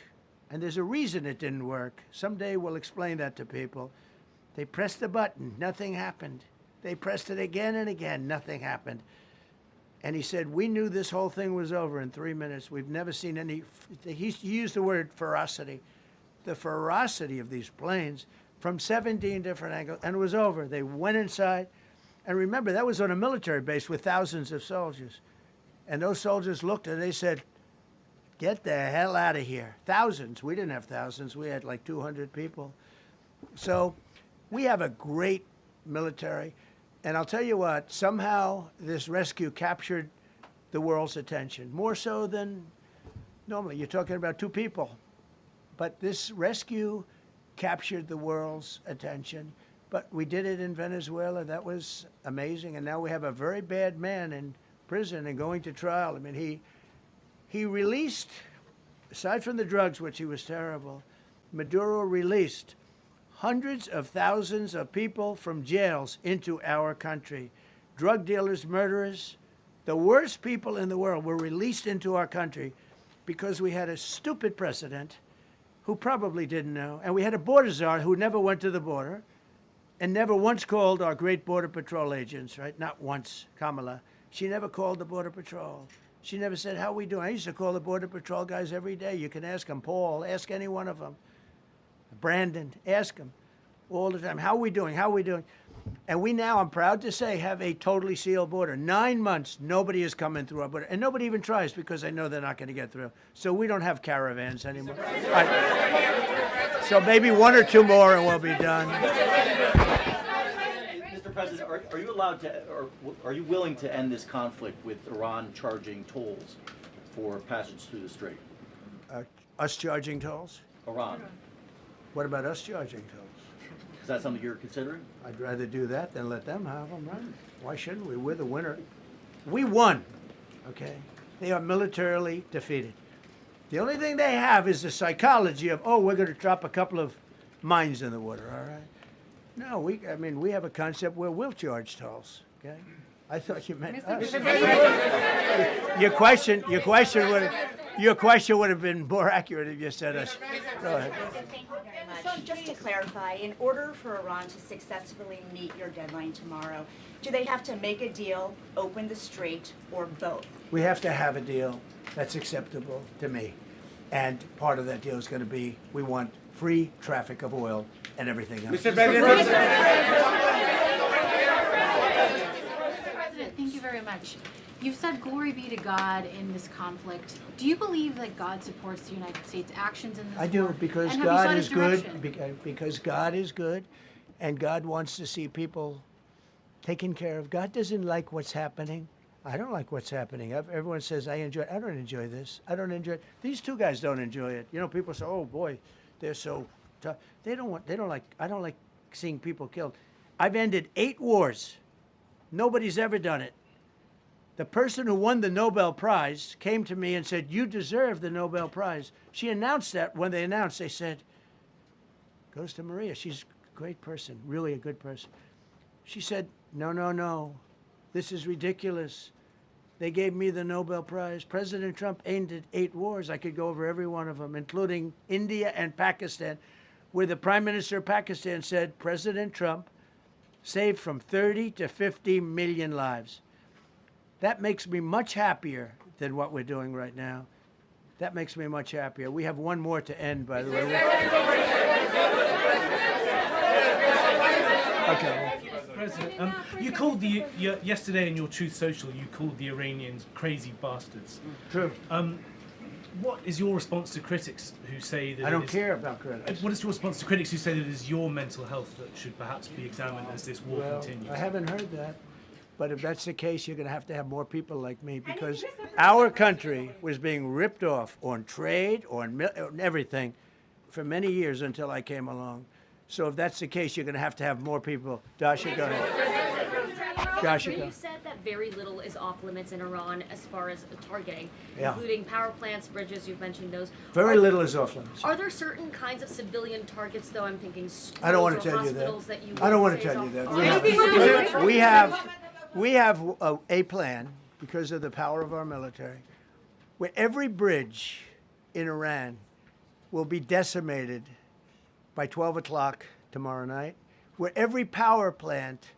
And there's a reason it didn't work. Someday we'll explain that to people. They pressed the button, nothing happened. They pressed it again and again, nothing happened. And he said, we knew this whole thing was over in 3 minutes. We've never seen any, he used the word ferocity. The ferocity of these planes from 17 different angles, and it was over. They went inside. And remember, that was on a military base with thousands of soldiers. And those soldiers looked and they said, get the hell out of here. Thousands. We didn't have thousands. We had like 200 people. So we have a great military. And I'll tell you what, somehow this rescue captured the world's attention, more so than normally. You're talking about 2 people. But this rescue captured the world's attention. But we did it in Venezuela. That was amazing. And now we have a very bad man in prison and going to trial. I mean, he released, aside from the drugs, which he was terrible, Maduro released hundreds of thousands of people from jails into our country. Drug dealers, murderers, the worst people in the world were released into our country because we had a stupid president who probably didn't know, and we had a border czar who never went to the border and never once called our great Border Patrol agents, right? Not once, Kamala. She never called the Border Patrol. She never said, how are we doing? I used to call the Border Patrol guys every day. You can ask them, Paul, ask any one of them. Brandon, ask them all the time. How are we doing? How are we doing? And we now, I'm proud to say, have a totally sealed border. 9 months, nobody is coming through our border. And nobody even tries because they know they're not going to get through. So we don't have caravans anymore. So maybe 1 or 2 more and we'll be done. Mr. President, are you allowed to, or are you willing to end this conflict with Iran charging tolls for passage through the strait? Us charging tolls? Iran. What about us charging tolls? Is that something you're considering? I'd rather do that than let them have them, right? Why shouldn't we? We're the winner. We won, okay? They are militarily defeated. The only thing they have is the psychology of, oh, we're going to drop a couple of mines in the water, all right? No, we have a concept where we'll charge tolls, okay? I thought you meant us. Your question was, Your question would have been more accurate if you said us. Go ahead. Thank you very much. So just to clarify, in order for Iran to successfully meet your deadline tomorrow, do they have to make a deal, open the strait, or both? We have to have a deal that's acceptable to me. And part of that deal is going to be we want free traffic of oil and everything else. Mr. President, thank you very much. You've said glory be to God in this conflict. Do you believe that God supports the United States' actions in this I do, war? because And have you God sought is his good, direction? because God is good, and God wants to see people taken care of. God doesn't like what's happening. I don't like what's happening. Everyone says, I don't enjoy this. I don't enjoy it. These two guys don't enjoy it. You know, people say, oh boy, they're so tough. I don't like seeing people killed. I've ended 8 wars. Nobody's ever done it. The person who won the Nobel Prize came to me and said, you deserve the Nobel Prize. She announced that. When they announced, they said, goes to Maria. She's a great person, really a good person. She said, no, no, no. This is ridiculous. They gave me the Nobel Prize. President Trump ended 8 wars. I could go over every one of them, including India and Pakistan, where the Prime Minister of Pakistan said, President Trump saved from 30 to 50 million lives. That makes me much happier than what we're doing right now. That makes me much happier. We have one more to end, by the way. Okay. President, you called yesterday in your Truth Social, you called the Iranians crazy bastards. True. What is your response to critics who say that I don't care about critics. What is your response to critics who say that it is your mental health that should perhaps be examined as this war continues? I haven't heard that. But if that's the case, you're going to have more people like me, because our country was being ripped off on trade, on everything, for many years until I came along. So if that's the case, you're going to have more people. Dasha, go ahead. Dasha, go. You said that very little is off limits in Iran as far as targeting, Yeah. including power plants, bridges, you've mentioned those. Very little is off limits. Are there certain kinds of civilian targets, though? I'm thinking schools I don't want or to tell you hospitals that. you I don't want would to say tell is you off- that. We have a plan, because of the power of our military, where every bridge in Iran will be decimated by 12 o'clock tomorrow night, where every power plant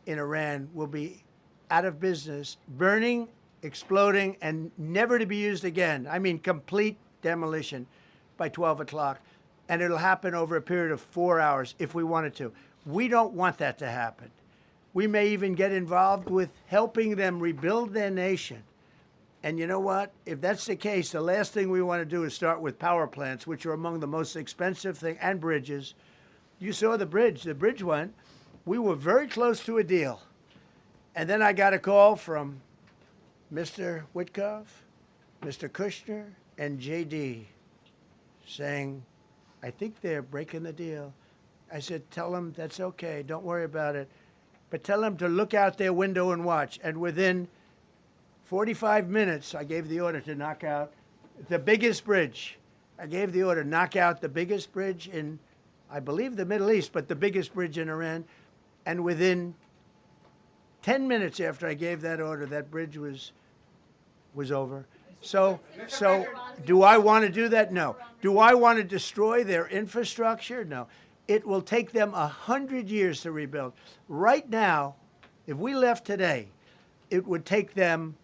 in Iran will be out of business, burning, exploding, and never to be used again. I mean, complete demolition by 12 o'clock. And it'll happen over a period of 4 hours if we wanted to. We don't want that to happen. We may even get involved with helping them rebuild their nation. And you know what? If that's the case, the last thing we want to do is start with power plants, which are among the most expensive thing, and bridges. You saw the bridge. The bridge went. We were very close to a deal. And then I got a call from Mr. Witkoff, Mr. Kushner, and JD saying, I think they're breaking the deal. I said, tell them that's okay. Don't worry about it. But tell them to look out their window and watch. And within 45 minutes, I gave the order to knock out the biggest bridge. I gave the order, knock out the biggest bridge in, I believe, the Middle East, but the biggest bridge in Iran. And within 10 minutes after I gave that order, that bridge was over. So do I want to do that? No. Do I want to destroy their infrastructure? No. It will take them 100 years to rebuild. Right now, if we left today, it would take them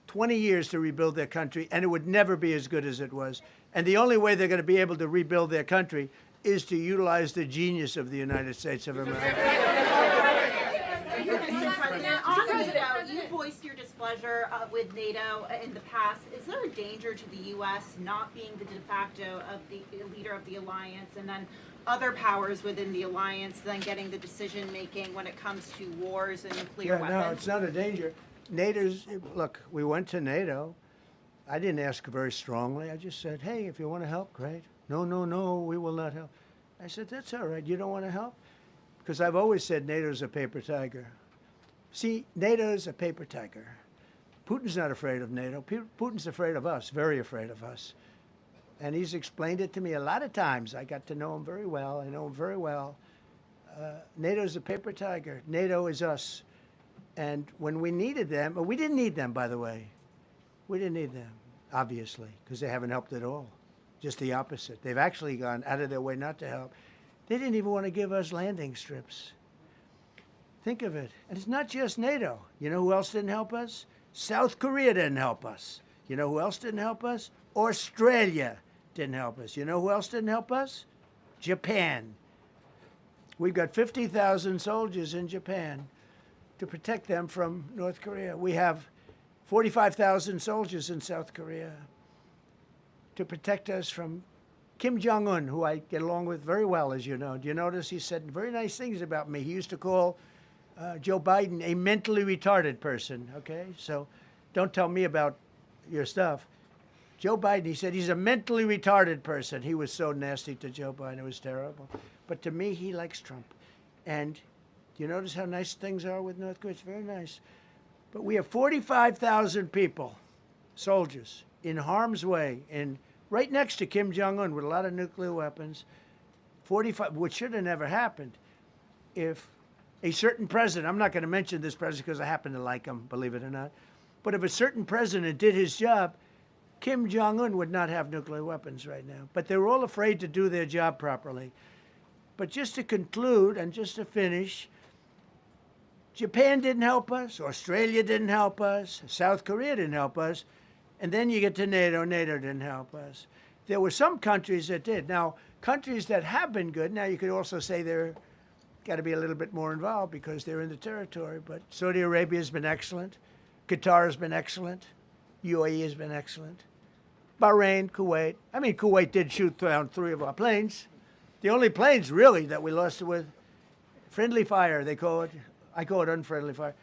20 years to rebuild their country, and it would never be as good as it was. And the only way they're going to be able to rebuild their country is to utilize the genius of the United States of America. On NATO, you voiced your displeasure with NATO in the past. Is there a danger to the U.S. not being the de facto of the leader of the alliance, and then other powers within the alliance then getting the decision-making when it comes to wars and nuclear weapons? No, it's not a danger. Look, we went to NATO. I didn't ask very strongly. I just said, hey, if you want to help, great. No, no, no, we will not help. I said, that's all right. You don't want to help? Because I've always said NATO's a paper tiger. See, NATO's a paper tiger. Putin's not afraid of NATO. Putin's afraid of us, very afraid of us. And he's explained it to me a lot of times. I got to know him very well. I know him very well. NATO's a paper tiger. NATO is us. And when we needed them, we didn't need them, by the way. We didn't need them. obviously, because they haven't helped at all. Just the opposite. They've actually gone out of their way not to help. They didn't even want to give us landing strips. Think of it. And it's not just NATO. You know who else didn't help us? South Korea didn't help us. You know who else didn't help us? Australia didn't help us. You know who else didn't help us? Japan. We've got 50,000 soldiers in Japan to protect them from North Korea. We have 45,000 soldiers in South Korea to protect us from Kim Jong-un, who I get along with very well, as you know. Do you notice he said very nice things about me? He used to call Joe Biden a mentally retarded person, okay? So don't tell me about your stuff. Joe Biden, he said he's a mentally retarded person. He was so nasty to Joe Biden. It was terrible. But to me, he likes Trump. And do you notice how nice things are with North Korea? It's very nice. But we have 45,000 people, soldiers, in harm's way, and right next to Kim Jong-un with a lot of nuclear weapons. 45, which should have never happened if a certain president, I'm not going to mention this president because I happen to like him, believe it or not, but if a certain president did his job, Kim Jong-un would not have nuclear weapons right now. But they were all afraid to do their job properly. But just to conclude and just to finish, Japan didn't help us, Australia didn't help us, South Korea didn't help us, and then you get to NATO, NATO didn't help us. There were some countries that did. Now, countries that have been good, now you could also say they're got to be a little bit more involved because they're in the territory, but Saudi Arabia has been excellent, Qatar has been excellent, UAE has been excellent, Bahrain, Kuwait. I mean, Kuwait did shoot down 3 of our planes. The only planes, really, that we lost with friendly fire, they call it. I call it unfriendly fire.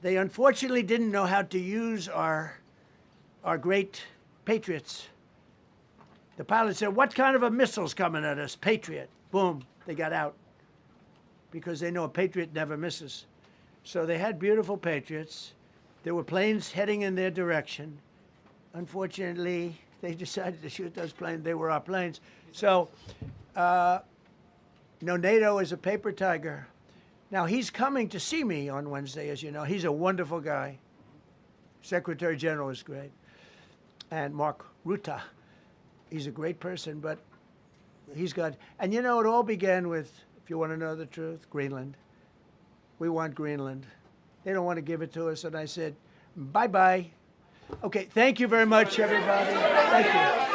They unfortunately didn't know how to use our great Patriots. The pilot said, what kind of a missile's coming at us? Patriot. Boom, they got out because they know a Patriot never misses. So they had beautiful Patriots. There were planes heading in their direction. Unfortunately, they decided to shoot those planes. They were our planes. So, no, NATO is a paper tiger. Now, he's coming to see me on Wednesday, as you know. He's a wonderful guy. Secretary General is great. And Mark Rutte, he's a great person, but he's got... And, you know, it all began with, if you want to know the truth, Greenland. We want Greenland. They don't want to give it to us. And I said, bye-bye. Okay, thank you very much, everybody. Thank you.